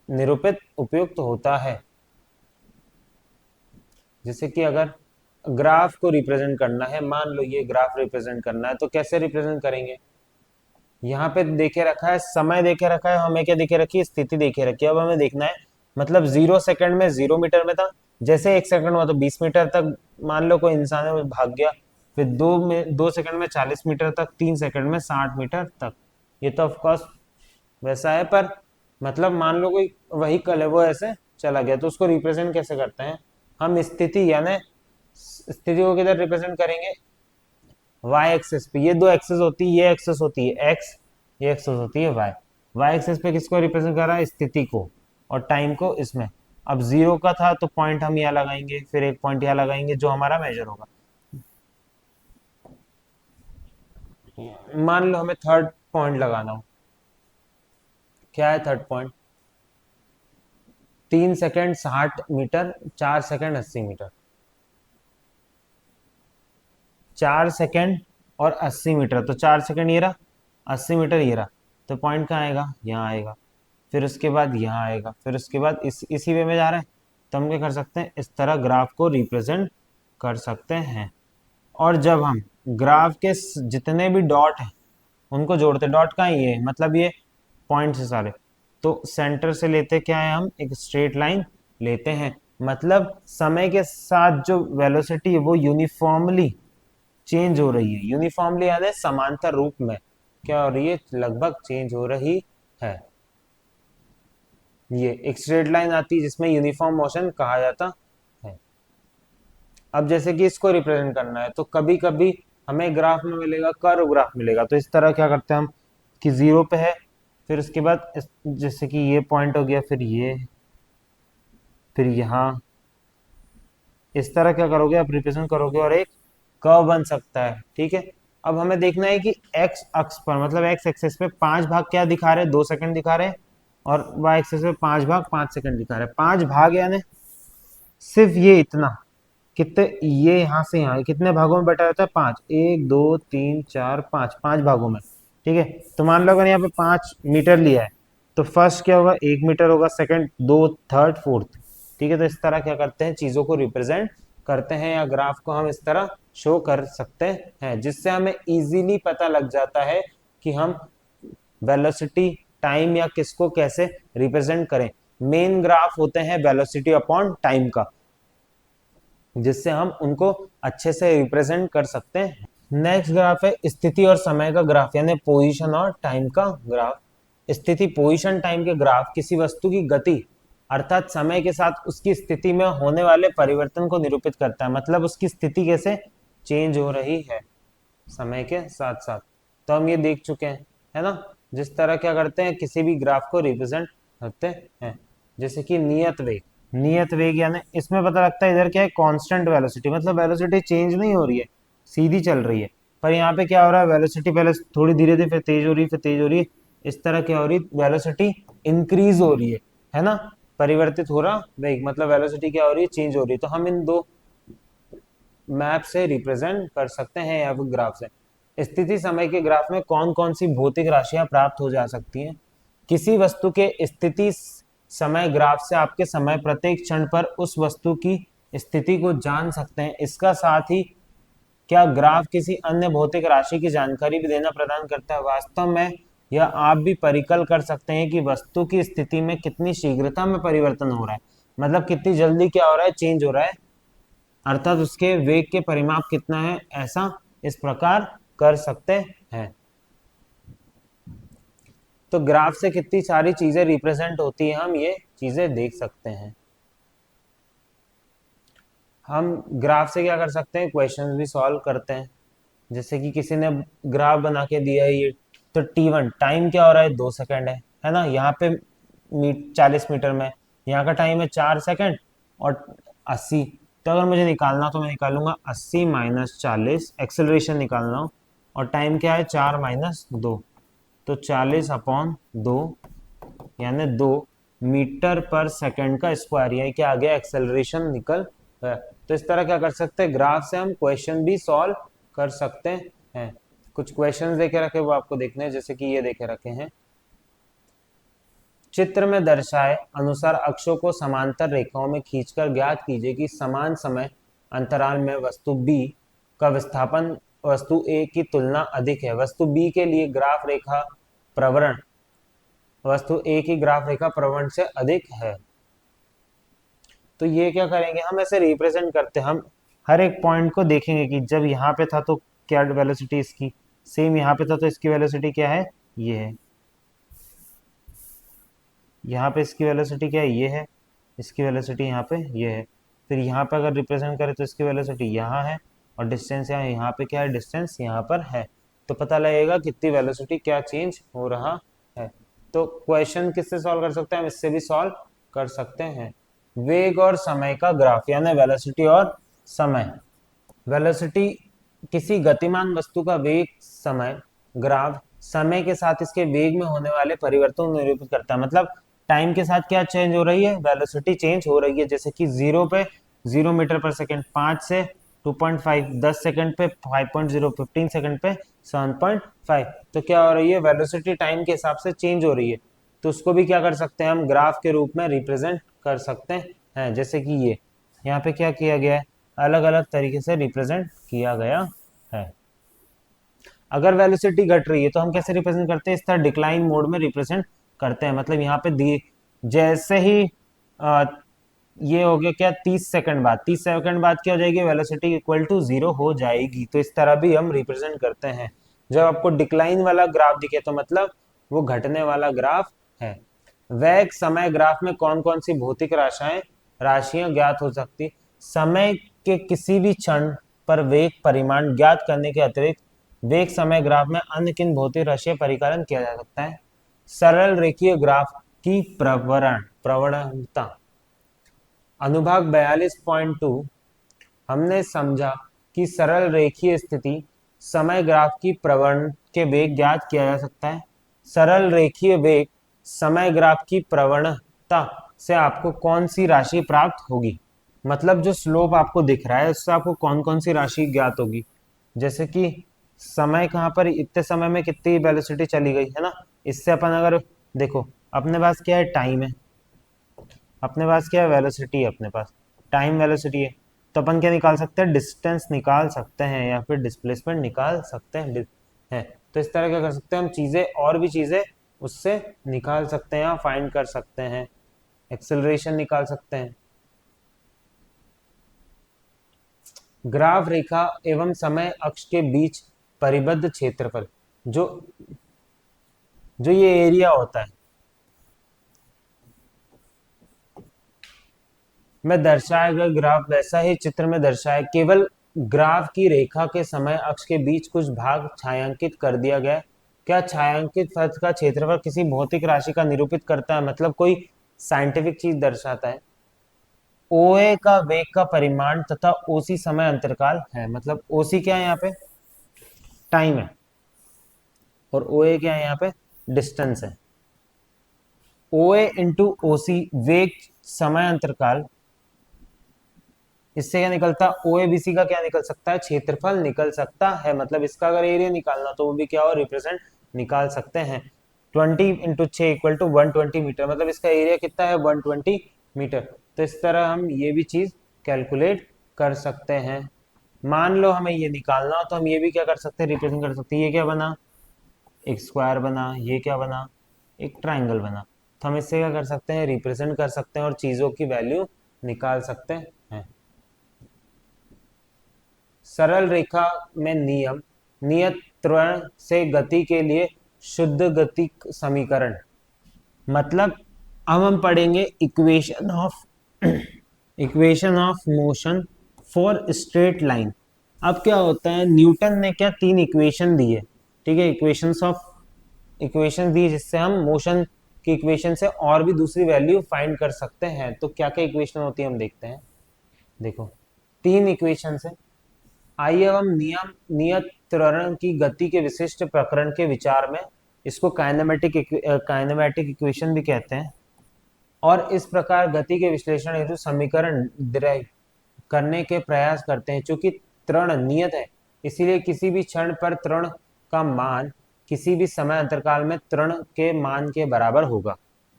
निरूपित उपयुक्त होता है। जैसे कि अगर ग्राफ को रिप्रेजेंट करना है, मान लो ये ग्राफ रिप्रेजेंट करना है, तो कैसे रिप्रेजेंट करेंगे। यहाँ पे देखे रखा है समय, देखे रखा है, हमें क्या देखे रखी है, स्थिति देखे रखी है। अब हमें देखना है, मतलब 0 सेकंड में 0 मीटर में था, जैसे 1 सेकंड हुआ तो 20 मीटर तक मान लो कोई इंसान है वो भाग गया, फिर 2 सेकंड में 40 मीटर तक, 3 सेकंड में 60 मीटर तक। ये तो ऑफकोर्स वैसा है, पर मतलब मान लो कोई व्हीकल है वो ऐसे चला गया, तो उसको रिप्रेजेंट कैसे करते हैं हम, स्थिति, यानी स्थिति को किधर रिप्रेजेंट करेंगे, वाई एक्सेस पे। ये दो एक्सेस होती है, ये एक्सेस होती है एक्स, ये एक्सेस होती है वाई। वाई एक्सेस पे किसको रिप्रेजेंट कर रहा है, स्थिति को, और टाइम को इसमें। अब 0 का था तो पॉइंट हम यहाँ लगाएंगे, फिर एक पॉइंट यहाँ लगाएंगे जो हमारा मेजर होगा। मान लो हमें थर्ड पॉइंट लगाना हो, क्या है third point, 3 second 60 metre, 4 second 80 metre, 4 second और 80 मीटर, तो 4 सेकंड ये रहा, 80 मीटर ये रहा, तो पॉइंट कहाँ आएगा, यहाँ आएगा, फिर उसके बाद यहाँ आएगा, फिर उसके बाद इसी वे में जा रहा है। तो हम क्या कर सकते हैं, इस तरह ग्राफ को रिप्रेजेंट कर सकते हैं। और जब हम ग्राफ के जितने भी डॉट हैं उनको जोड़ते, डॉट कहाँ है, ये मतलब ये पॉइंट से सारे, तो सेंटर से लेते क्या है, हम एक स्ट्रेट लाइन लेते हैं। मतलब समय के साथ जो वेलोसिटी है वो यूनिफॉर्मली चेंज हो रही है, यूनिफॉर्मली यानी समांतर रूप में क्या हो रही है, लगभग चेंज हो रही है। ये एक स्ट्रेट लाइन आती है जिसमें यूनिफॉर्म मोशन कहा जाता है। अब जैसे कि इसको रिप्रेजेंट करना है तो कभी कभी हमें ग्राफ में मिलेगा, कर्व ग्राफ मिलेगा, तो इस तरह क्या करते हैं हम कि 0 पे है, फिर उसके बाद जैसे कि ये पॉइंट हो गया, फिर ये, फिर यहाँ, इस तरह क्या करोगे आप, रिप्रेजेंट करोगे और एक कर्व बन सकता है। ठीक है, अब हमें देखना है कि एक्स अक्ष पर, मतलब एक्स एक्सेस पे 5 भाग क्या दिखा रहे हैं, 2 सेकंड दिखा रहे हैं, और वाई एक्सेस पे 5 भाग 5 सेकंड दिखा रहे हैं। 5 भाग यानी सिर्फ ये इतना, कितने, ये यहाँ से यहाँ कितने भागों में बटा रहता है, 5, 1 2 3 4 5, 5 भागों में। ठीक है, तो मान लो अगर यहाँ पे 5 मीटर लिया है तो फर्स्ट क्या होगा, 1 मीटर होगा, सेकंड 2, थर्ड फोर्थ। ठीक है, तो इस तरह क्या करते हैं, चीजों को रिप्रेजेंट करते हैं, या ग्राफ को हम इस तरह शो कर सकते हैं, जिससे हमें इजीली पता लग जाता है कि हम वेलोसिटी, टाइम या किसको कैसे रिप्रेजेंट करें। मेन ग्राफ होते हैं वेलोसिटी अपॉन टाइम का, जिससे हम उनको अच्छे से रिप्रेजेंट कर सकते हैं। नेक्स्ट ग्राफ है स्थिति और समय का ग्राफ, यानी पोजीशन और टाइम का ग्राफ। स्थिति, पोजीशन, टाइम के ग्राफ किसी वस्तु की गति अर्थात समय के साथ उसकी स्थिति में होने वाले परिवर्तन को निरूपित करता है। मतलब उसकी स्थिति कैसे चेंज हो रही है समय के साथ साथ। तो हम ये देख चुके हैं, है ना, जिस तरह क्या करते हैं किसी भी ग्राफ को रिप्रेजेंट करते हैं। जैसे कि नियत वेग, नियत वेग यानी इसमें पता लगता है इधर क्या है, कांस्टेंट वेलोसिटी, मतलब वेलोसिटी चेंज नहीं हो रही है, सीधी चल रही है। पर यहाँ पे क्या हो रहा है, वेलोसिटी पहले थोड़ी धीरे धीरे, फिर तेज हो रही है, फिर तेज हो रही है, इस तरह क्या हो रही है, वेलोसिटी इंक्रीज हो रही है ना, परिवर्तित हो रहा वेग, मतलब वेलोसिटी क्या हो रही है, चेंज हो रही है। तो हम इन दो मैप से रिप्रेजेंट कर सकते हैं या फिर ग्राफ से। स्थिति समय के ग्राफ में कौन कौन सी भौतिक राशियां प्राप्त हो जा सकती हैं। किसी वस्तु के स्थिति समय ग्राफ से आपके समय प्रत्येक क्षण पर उस वस्तु की स्थिति को जान सकते हैं। इसका साथ ही क्या ग्राफ किसी अन्य भौतिक राशि की जानकारी भी देना प्रदान करता है। वास्तव में यह आप भी परिकल कर सकते हैं कि वस्तु की स्थिति में कितनी शीघ्रता में परिवर्तन हो रहा है, मतलब कितनी जल्दी क्या हो रहा है, चेंज हो रहा है अर्थात उसके वेग के परिमाप कितना है, ऐसा इस प्रकार कर सकते हैं। तो ग्राफ से कितनी सारी चीजें रिप्रेजेंट होती है, हम ये चीजें देख सकते हैं। हम ग्राफ से क्या कर सकते हैं, क्वेश्चंस भी सॉल्व करते हैं। जैसे कि किसी ने ग्राफ बना के दिया है ये, तो T1 टाइम क्या हो रहा है, 2 सेकंड है ना। यहाँ पे 40 मीटर में, यहाँ का टाइम है 4 सेकंड और 80। तो अगर मुझे निकालना तो मैं निकालूंगा 80 - 40, एक्सेलरेशन निकालना हो, और टाइम क्या है 4 - 2, तो 40/2 यानी 2 मीटर पर सेकंड का स्क्वायर, ये क्या आ गया, एक्सेलरेशन निकल गया। तो इस तरह क्या कर सकते हैं, ग्राफ से हम क्वेश्चन भी सॉल्व कर सकते हैं। कुछ क्वेश्चन देखे रखे वो आपको देखने हैं, जैसे कि ये देखे रखे हैं। चित्र में दर्शाए अनुसार अक्षों को समांतर रेखाओं में खींचकर ज्ञात कीजिए कि समान समय अंतराल में वस्तु बी का विस्थापन वस्तु ए की तुलना अधिक है। वस्तु बी के लिए ग्राफ रेखा प्रवण वस्तु ए की ग्राफ रेखा प्रवण से अधिक है। तो ये क्या करेंगे, हम ऐसे रिप्रेजेंट करते हैं, हम हर एक पॉइंट को देखेंगे कि जब यहाँ पे था तो क्या वेलोसिटी इसकी, सेम यहाँ पे था तो इसकी वेलोसिटी क्या है, ये है। यहाँ पे इसकी वेलोसिटी क्या है, ये है। इसकी वेलोसिटी यहाँ पे ये है। फिर यहाँ पे अगर रिप्रेजेंट करें तो इसकी वेलोसिटी यहाँ है, और डिस्टेंस यहाँ पे क्या है, डिस्टेंस यहाँ पर है। तो पता लगेगा कितनी वेलोसिटी क्या चेंज हो रहा है। तो क्वेश्चन किससे सॉल्व कर सकते हैं, हम इससे भी सॉल्व कर सकते हैं। वेग और समय का ग्राफ, यानी वेलोसिटी और समय। वेलोसिटी किसी गतिमान वस्तु का वेग समय ग्राफ समय के साथ इसके वेग में होने वाले परिवर्तन को निरूपित करता है। मतलब टाइम के साथ क्या चेंज हो रही है, वेलोसिटी चेंज हो रही है। जैसे कि 0 पे 0 मीटर पर सेकंड, 5 से 2.5, 10 सेकंड पे 5.0, 15 सेकंड पे 7.5। तो क्या हो रही है, वेलोसिटी टाइम के हिसाब से चेंज हो रही है। तो उसको भी क्या कर सकते हैं, हम ग्राफ के रूप में रिप्रेजेंट कर सकते हैं। जैसे कि ये यहाँ पे क्या किया गया है, अलग अलग तरीके से रिप्रेजेंट किया गया है। अगर वेलोसिटी घट रही है तो हम कैसे रिप्रेजेंट करते हैं, इस तरह डिक्लाइन मोड में रिप्रेजेंट करते हैं। मतलब यहाँ पे जैसे ही आ, ये हो गया क्या, 30 सेकंड बाद, 30 सेकंड बाद क्या हो जाएगी, वेलोसिटी इक्वल टू 0 हो जाएगी। तो इस तरह भी हम रिप्रेजेंट करते हैं। जब आपको डिक्लाइन वाला ग्राफ दिखे तो मतलब वो घटने वाला ग्राफ है। वेग समय ग्राफ में कौन कौन सी भौतिक राशियां ज्ञात हो सकती। समय के किसी भी क्षण पर वेग परिमाण ज्ञात करने के अतिरिक्त वेग समय ग्राफ में अन्य किन भौतिक राशियां परिकलन किया जा सकता है। सरल रेखीय ग्राफ की प्रवणता। अनुभाग 42.2 हमने समझा कि सरल रेखीय स्थिति समय ग्राफ की प्रवण के वेग ज्ञात किया जा सकता है। सरल रेखीय वेग समय ग्राफ की प्रवणता से आपको कौन सी राशि प्राप्त होगी। मतलब जो स्लोप आपको दिख रहा है उससे आपको कौन कौन सी राशि ज्ञात होगी। जैसे कि समय कहाँ पर, इतने समय में कितनी वेलोसिटी चली गई है ना। इससे अपन अगर देखो, अपने पास क्या है, टाइम है, अपने पास क्या है, वेलोसिटी है, अपने पास टाइम वेलोसिटी है। तो अपन क्या निकाल सकते हैं, डिस्टेंस निकाल सकते हैं या फिर डिस्प्लेसमेंट निकाल सकते हैं। तो इस तरह क्या कर सकते हैं हम, चीजें और भी चीजें उससे निकाल सकते हैं या फाइंड कर सकते हैं। एक्सेलरेशन निकाल सकते हैं। ग्राफ रेखा एवं समय अक्ष के बीच परिबद्ध क्षेत्रफल, जो जो ये एरिया होता है, में दर्शाया गया ग्राफ वैसा ही चित्र में दर्शाया, केवल ग्राफ की रेखा के समय अक्ष के बीच कुछ भाग छायांकित कर दिया गया। क्या छायांकित पथ का क्षेत्रफल किसी भौतिक राशि का निरूपित करता है, मतलब कोई साइंटिफिक चीज दर्शाता है। ओए का वेग का परिमाण तथा ओसी समय अंतरकाल है। मतलब ओसी क्या है, यहाँ पे टाइम है, और ओए क्या है, यहाँ पे डिस्टेंस है। ओए इंटू ओसी वेग समय अंतरकाल, इससे क्या निकलता है, ओएबीसी का क्या निकल सकता है, क्षेत्रफल निकल सकता है। मतलब इसका अगर एरिया निकालना तो वो भी क्या हो, रिप्रेजेंट निकाल सकते हैं। 20 × 6 = 120 मीटर, मतलब इसका एरिया कितना है, 120 मीटर। तो इस तरह हम ये भी चीज कैलकुलेट कर सकते हैं। मान लो हमें ये निकालना हो तो हम ये भी क्या कर सकते हैं, रिप्रेजेंट कर सकते हैं। ये क्या बना, एक स्क्वायर बना, ये क्या बना, एक ट्राइंगल बना। तो हम इससे क्या कर सकते हैं, रिप्रेजेंट कर सकते हैं और चीजों की वैल्यू निकाल सकते हैं। सरल रेखा में नियत त्वरण से गति के लिए शुद्ध गति समीकरण। मतलब अब हम पढ़ेंगे equation of motion for straight line. अब क्या होता है, न्यूटन ने क्या तीन इक्वेशन दी है, ठीक है, इक्वेशन दी जिससे हम मोशन की इक्वेशन से और भी दूसरी वैल्यू फाइंड कर सकते हैं। तो क्या क्या इक्वेशन होती है हम देखते हैं। देखो, तीन इक्वेशन है। आइए अब हम नियत त्वरण की गति के विशिष्ट प्रकरण के विचार में, इसको काइनेमेटिक इक्वेशन भी कहते हैं, और इस प्रकार गति के विश्लेषण हेतु समीकरण डिराइव करने के प्रयास करते हैं। चूंकि त्वरण नियत है, इसीलिए किसी भी क्षण पर त्वरण का मान किसी भी समय अंतराल में त्वरण के मान के बराबर होगा।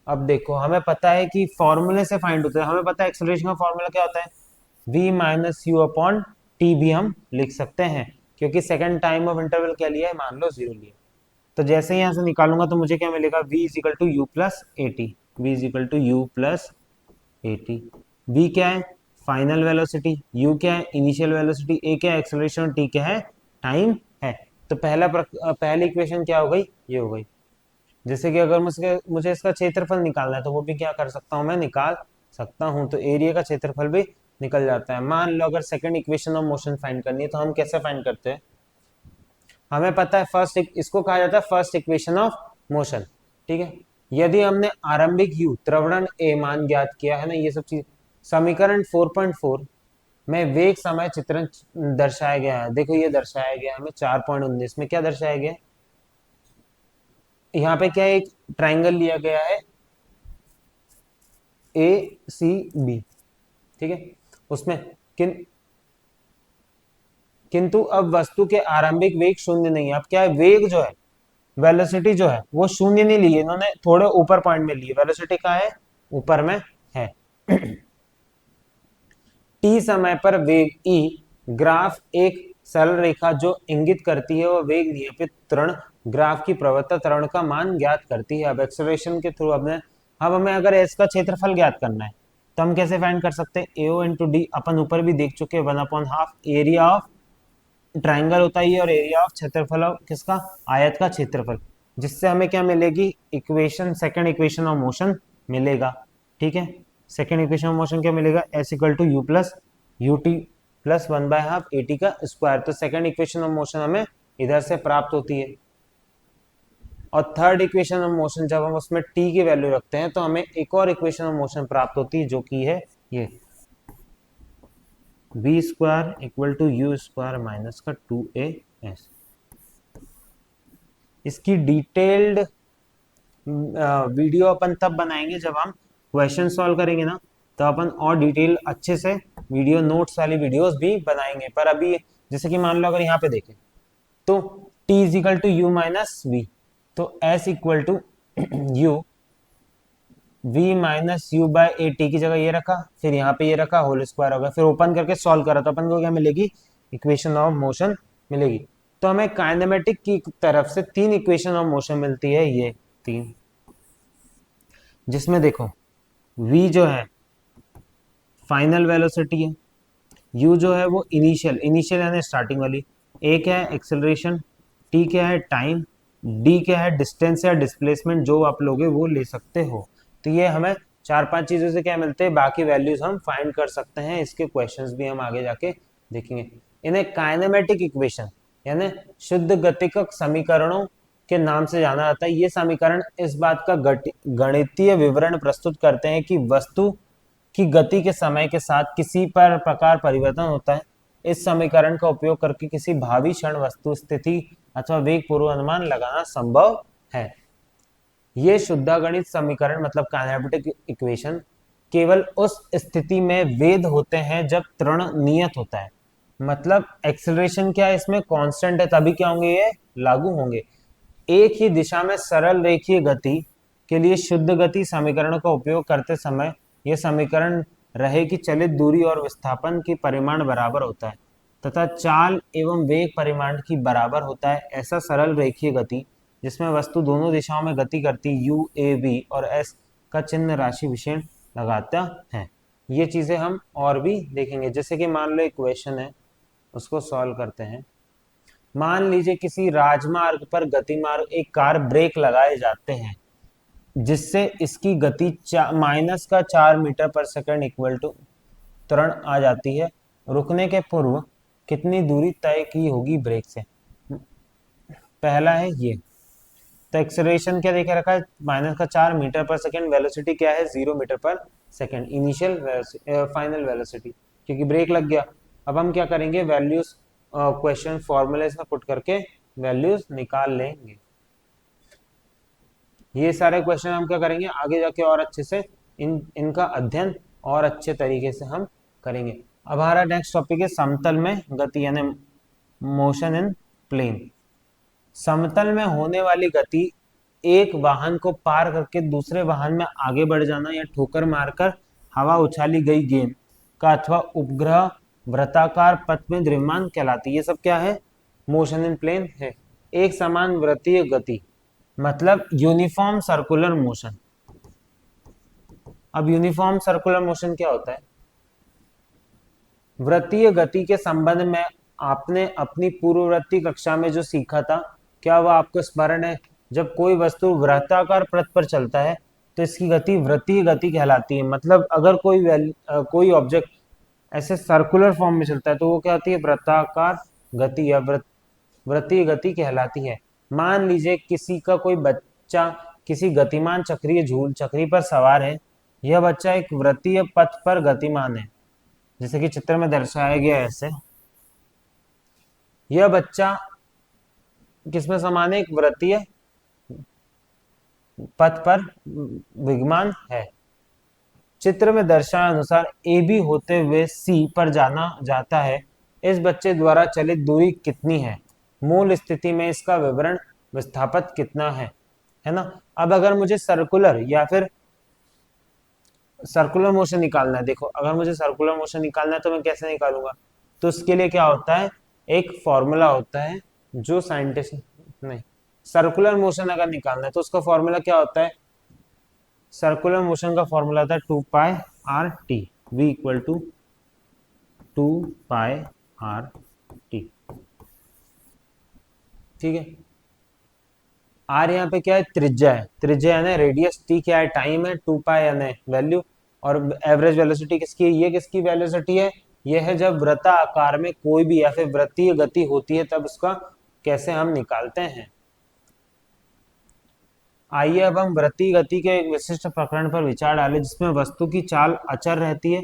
अब देखो, हमें पता है कि फॉर्मूले से फाइंड होता है, हमें पता है एक्सेलरेशन का फॉर्मूला क्या होता है, v minus you upon T भी हम लिख सकते हैं, क्योंकि सेकंड टाइम ऑफ इंटरवल क्या लिया है, मान लो 0 लिया। तो जैसे ही यहां से निकालूंगा तो मुझे क्या मिलेगा, v is equal to u plus a t, v is equal to u plus a t. v क्या है, फाइनल वेलोसिटी, u क्या है, इनिशियल वेलोसिटी, a क्या है, एक्सेलरेशन, t क्या है, टाइम है। तो पहली इक्वेशन क्या हो गई, ये हो गई। जैसे कि अगर मुझे इसका क्षेत्रफल निकालना है तो वो भी क्या कर सकता हूं, मैं निकाल सकता हूं। तो एरिया का क्षेत्रफल भी निकल जाता है। मान लो अगर second equation of motion find करनी है तो हम कैसे फाइंड करते हैं, हमें पता है इसको कहा जाता है फर्स्ट इक्वेशन ऑफ मोशन, ठीक है। यदि हमने आरंभिक u त्वरण a मान ज्ञात किया है ना, ये सब चीज, समीकरण 4.4 में वेग समय चित्रण दर्शाया गया है। देखो ये दर्शाया गया है हमें 4.19 में, क्या दर्शाया गया है, यहाँ पे क्या एक ट्राइंगल लिया गया है ए सी बी, ठीक है। उसमें किंतु अब वस्तु के आरंभिक वेग शून्य नहीं है। अब क्या है, वेग जो है, वेलोसिटी जो है वो शून्य नहीं ली है इन्होंने, थोड़े ऊपर पॉइंट में ली है। वेलोसिटी कहाँ है, ऊपर में है। टी समय पर वेग ई ग्राफ एक सरल रेखा जो इंगित करती है वह वेग नियमित त्वरण ग्राफ की प्रवृत्त त्वरण का मान ज्ञात करती है। अब एक्सेलरेशन के थ्रू अब हमें अगर इसका क्षेत्रफल ज्ञात करना है तो हम कैसे फाइंड कर सकते हैं, एओ इंटू डी, अपन ऊपर भी देख चुके हैं, 1/2 एरिया ऑफ ट्राइंगल होता है ये, और एरिया ऑफ क्षेत्रफल ऑफ किसका, आयत का क्षेत्रफल, जिससे हमें क्या मिलेगी, सेकंड इक्वेशन ऑफ मोशन मिलेगा, ठीक है। सेकंड इक्वेशन ऑफ मोशन क्या मिलेगा, s equal to u plus u t plus 1/2 a t का स्क्वायर। तो सेकंड इक्वेशन ऑफ मोशन हमें इधर से प्राप्त होती है। और थर्ड इक्वेशन ऑफ मोशन जब हम उसमें टी की वैल्यू रखते हैं तो हमें एक और इक्वेशन ऑफ मोशन प्राप्त होती है, जो कि है ये b square equal to u square minus का 2as। इसकी डिटेल्ड वीडियो अपन तब बनाएंगे जब हम क्वेश्चन सॉल्व करेंगे ना, तो अपन और डिटेल अच्छे से वीडियो नोट्स वाली वीडियोस भी बनाएंगे। पर अभी जैसे कि मान लो अगर यहाँ पे देखें तो t is equal to u minus v, तो s equal to u v minus u by a t की जगह ये रखा, फिर यहाँ पे ये रखा, होल स्क्वायर हो गया, फिर ओपन करके सॉल्व करा तो अपन को क्या मिलेगी, इक्वेशन ऑफ मोशन मिलेगी। तो हमें काइनेमेटिक की तरफ से तीन इक्वेशन ऑफ मोशन मिलती है, ये तीन, जिसमें देखो v जो है फाइनल वेलोसिटी है, u जो है वो इनिशियल यानी स्टार्टिंग वाली, a क्या है एक्सेलरेशन, t क्या है टाइम, d क्या है डिस्टेंस या डिस्प्लेसमेंट, जो आप लोगे वो ले सकते हो। तो ये हमें 4-5 चीजों से क्या मिलते हैं, बाकी वैल्यूज हम फाइंड कर सकते हैं। इसके क्वेश्चंस भी हम आगे जाके देखेंगे। इन्हें काइनेमेटिक इक्वेशन यानी शुद्ध गतिक समीकरणों के नाम से जाना जाता है। ये समीकरण इस बात का गणितीय विवरण प्रस्तुत करते हैं कि वस्तु की गति के समय के साथ किसी पर प्रकार परिवर्तन होता है। इस समीकरण का उपयोग करके किसी भावी क्षण वस्तु स्थिति अथवा वेग पूर्वानुमान लगाना संभव है। ये शुद्धागणित समीकरण मतलब काइनेमेटिक इक्वेशन केवल उस स्थिति में वैध होते हैं जब त्वरण नियत होता है। मतलब एक्सेलरेशन क्या है, इसमें कांस्टेंट है, तभी क्या होंगे, ये लागू होंगे। एक ही दिशा में सरल रेखीय गति के लिए शुद्ध गति समीकरण का उपयोग करते समय यह समीकरण रहे कि चलित दूरी और विस्थापन की परिमाण बराबर होता है तथा चाल एवं वेग परिमाण की बराबर होता है। ऐसा सरल रेखीय गति जिसमें वस्तु दोनों दिशाओं में गति करती यू ए वी और एस का चिन्ह राशि विशेष लगाता है। ये चीजें हम और भी देखेंगे। जैसे कि मान लो इक्वेशन है उसको सॉल्व करते हैं। मान लीजिए किसी राजमार्ग पर गतिमार्ग एक कार ब्रेक लगाए जाते हैं जिससे इसकी गति -4 मीटर पर सेकंड इक्वल टू तुरंत आ जाती है। रुकने के पूर्व कितनी दूरी तय की होगी ब्रेक से? पहला है ये, तो एक्सेलरेशन क्या देखे रखा है, -4 मीटर पर सेकंड, वेलोसिटी क्या है 0 मीटर पर सेकंड, इनिशियल फाइनल वेलोसिटी, क्योंकि ब्रेक लग गया। अब हम क्या करेंगे, वैल्यूज क्वेश्चन फॉर्मूले में पुट करके वैल्यूज निकाल लेंगे। ये सारे क्वेश्चन हम क्या करेंगे आगे जाके और अच्छे से इनका अध्ययन और अच्छे तरीके से हम करेंगे। अब हमारा नेक्स्ट टॉपिक है समतल में गति यानी मोशन इन प्लेन। समतल में होने वाली गति एक वाहन को पार करके दूसरे वाहन में आगे बढ़ जाना या ठोकर मारकर हवा उछाली गई गेंद का अथवा उपग्रह वृत्ताकार पथ में द्रव्यमान कहलाती है। ये सब क्या है, मोशन इन प्लेन है। एक समान वृत्तीय गति मतलब यूनिफॉर्म सर्कुलर मोशन। अब यूनिफॉर्म सर्कुलर मोशन क्या होता है? वृत्तीय गति के संबंध में आपने अपनी पूर्ववर्ती कक्षा में जो सीखा था, क्या वह आपको स्मरण है? जब कोई वस्तु वृत्ताकार पथ पर चलता है तो इसकी गति वृत्तीय गति कहलाती है। मतलब अगर कोई ऑब्जेक्ट ऐसे सर्कुलर फॉर्म में चलता है तो वो क्या होती है, वृत्ताकार गति या वृत्तीय गति कहलाती है। मान लीजिए किसी का कोई बच्चा किसी गतिमान चक्रीय झूल चक्री पर सवार है। यह बच्चा एक वृत्तीय पथ पर गतिमान है, जैसे कि चित्र में दर्शाया गया है ऐसे। यह बच्चा किसमें समान है, एक वृत्तीय पथ पर विद्यमान है। चित्र में दर्शाए अनुसार ए बी होते हुए सी पर जाना जाता है। इस बच्चे द्वारा चलित दूरी कितनी है? मूल स्थिति में इसका विवरण विस्थापन कितना है ना। अब अगर मुझे सर्कुलर या फिर सर्कुलर मोशन निकालना है, देखो अगर मुझे सर्कुलर मोशन निकालना है तो मैं कैसे निकालूंगा? तो उसके लिए क्या होता है, एक फॉर्मूला होता है जो साइंटिस्ट नहीं, सर्कुलर मोशन अगर निकालना है तो उसका फॉर्मूला क्या होता है? सर्कुलर मोशन का फॉर्मूला होता है 2π/r/t, v equal to 2π/r/t। ठीक है, आर यहाँ पे क्या है, त्रिज्या है, त्रिज्या यानी रेडियस, टी क्या है, टाइम है, 2π यानी वैल्यू, और एवरेज वेलोसिटी किसकी है, ये किसकी वेलोसिटी है, ये है जब वृत्ता आकार में कोई भी या फिर वृत्तीय गति होती है तब उसका कैसे हम निकालते हैं। आइए अब हम वृत्तीय गति के एक विशिष्ट प्रकरण पर विचार डालें जिसमें वस्तु की चाल अचर रहती है।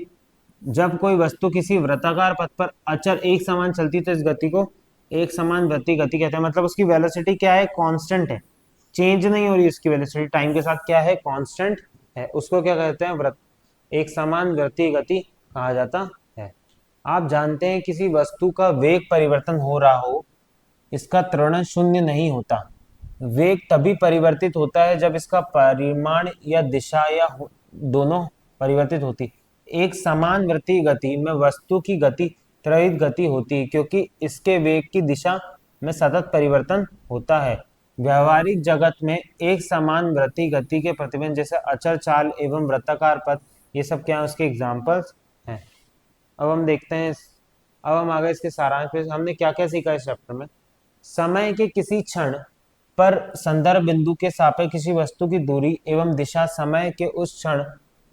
जब कोई वस्तु किसी वृत्ताकार पथ पर अचर एक समान चलती है तो इस गति को एक समान वृत्तीय गति कहते हैं। मतलब उसकी वेलोसिटी क्या है, कांस्टेंट है, चेंज नहीं हो रही उसकी वेलोसिटी, टाइम के साथ क्या है, कांस्टेंट है। उसको क्या कहते हैं, एक समान वृत्तीय गति कहा जाता है। आप जानते हैं किसी वस्तु का वेग परिवर्तन हो रहा हो, इसका त्वरण शून्य नहीं होता। वेग तभी परिवर्तित होता है जब इसका परिमाण या दिशा या दोनों परिवर्तित होती। एक समान वृत्तीय गति में वस्तु की गति त्वरित गति होती है क्योंकि इसके वेग की दिशा में सतत परिवर्तन होता है। व्यवहारिक जगत में एक समान वृत्तीय गति के प्रतिबंध जैसे अचर चाल एवं वृत्ताकार पथ, ये सब क्या है, उसके एग्जाम्पल्स हैं। अब हम देखते हैं, अब हम आगे इसके सारांश पे हमने क्या क्या सीखा इस चैप्टर में। समय के किसी क्षण पर संदर्भ बिंदु के सापेक्ष किसी वस्तु की दूरी एवं दिशा समय के उस क्षण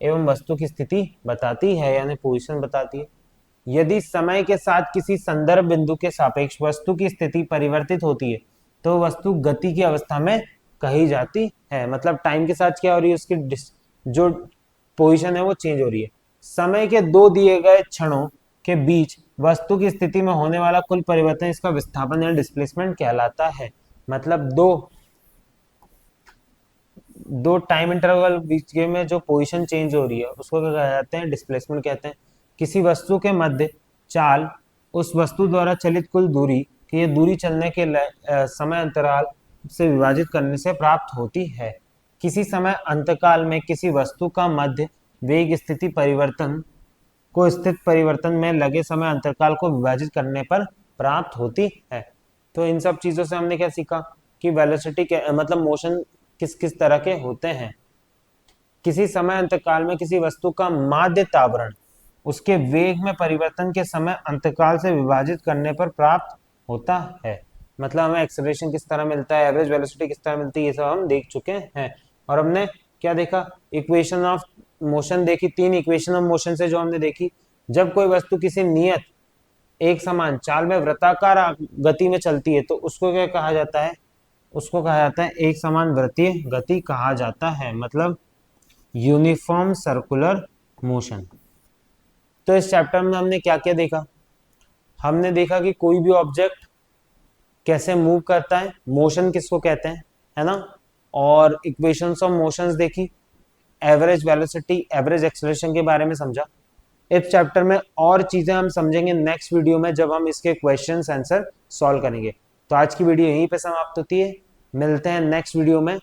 एवं वस्तु की स्थिति बताती है, यानी पोजीशन बताती है। यदि समय के साथ किसी संदर्भ बिंदु के सापेक्ष वस्तु की स्थिति परिवर्तित होती है तो वस्तु गति की अवस्था में कही जाती है। मतलब टाइम के साथ क्या हो रही है, उसकी जो पोजीशन है वो चेंज हो रही है। समय के दो दिए गए क्षणों के बीच वस्तु की स्थिति में होने वाला कुल परिवर्तन इसका विस्थापन या डिस्प्लेसमेंट कहलाता है। मतलब दो टाइम इंटरवल बीच में जो पोजीशन चेंज हो रही है उसको क्या कहते हैं, डिस्प्लेसमेंट कहते हैं। किसी वस्तु के मध्य चाल उस वस्तु द्वारा चलित कुल दूरी की ये दूरी चलने के समय अंतराल से विभाजित करने से प्राप्त होती है। किसी समय अंतकाल में किसी वस्तु का मध्य वेग स्थिति परिवर्तन को स्थित परिवर्तन में लगे समय अंतराल को विभाजित करने पर प्राप्त होती है। तो इन सब चीजों से हमने क्या सीखा कि वेलोसिटी के मतलब मोशन किस किस तरह के होते हैं। किसी समय अंतकाल में किसी वस्तु का माध्य तावरण उसके वेग में परिवर्तन के समय अंतकाल से विभाजित करने पर प्राप्त होता है। मतलब हमें एक्सेलरेशन किस तरह मिलता है, एवरेज वेलोसिटी किस तरह मिलती है, ये सब हम देख चुके हैं। और हमने क्या देखा, इक्वेशन ऑफ मोशन देखी, 3 इक्वेशन ऑफ मोशन से जो हमने देखी, जब कोई वस्तु किसी नियत एक समान चाल में वृत्ताकार गति में चलती है तो उसको क्या कहा जाता है, उसको कहा जाता है एक समान वृत्तीय गति कहा जाता है, मतलब यूनिफॉर्म सर्कुलर मोशन। तो इस चैप्टर में हमने क्या क्या देखा, हमने देखा कि कोई भी ऑब्जेक्ट कैसे मूव करता है, मोशन किसको कहते हैं, है ना, और इक्वेशंस ऑफ मोशंस देखी, एवरेज वेलोसिटी, एवरेज एक्सेलरेशन के बारे में समझा। इस चैप्टर में और चीजें हम समझेंगे नेक्स्ट वीडियो में जब हम इसके क्वेश्चंस आंसर सॉल्व करेंगे। तो आज की वीडियो यहीं पे समाप्त होती है, मिलते हैं नेक्स्ट वीडियो में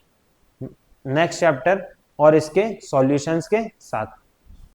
नेक्स्ट चैप्टर और इसके सॉल्यूशंस के साथ।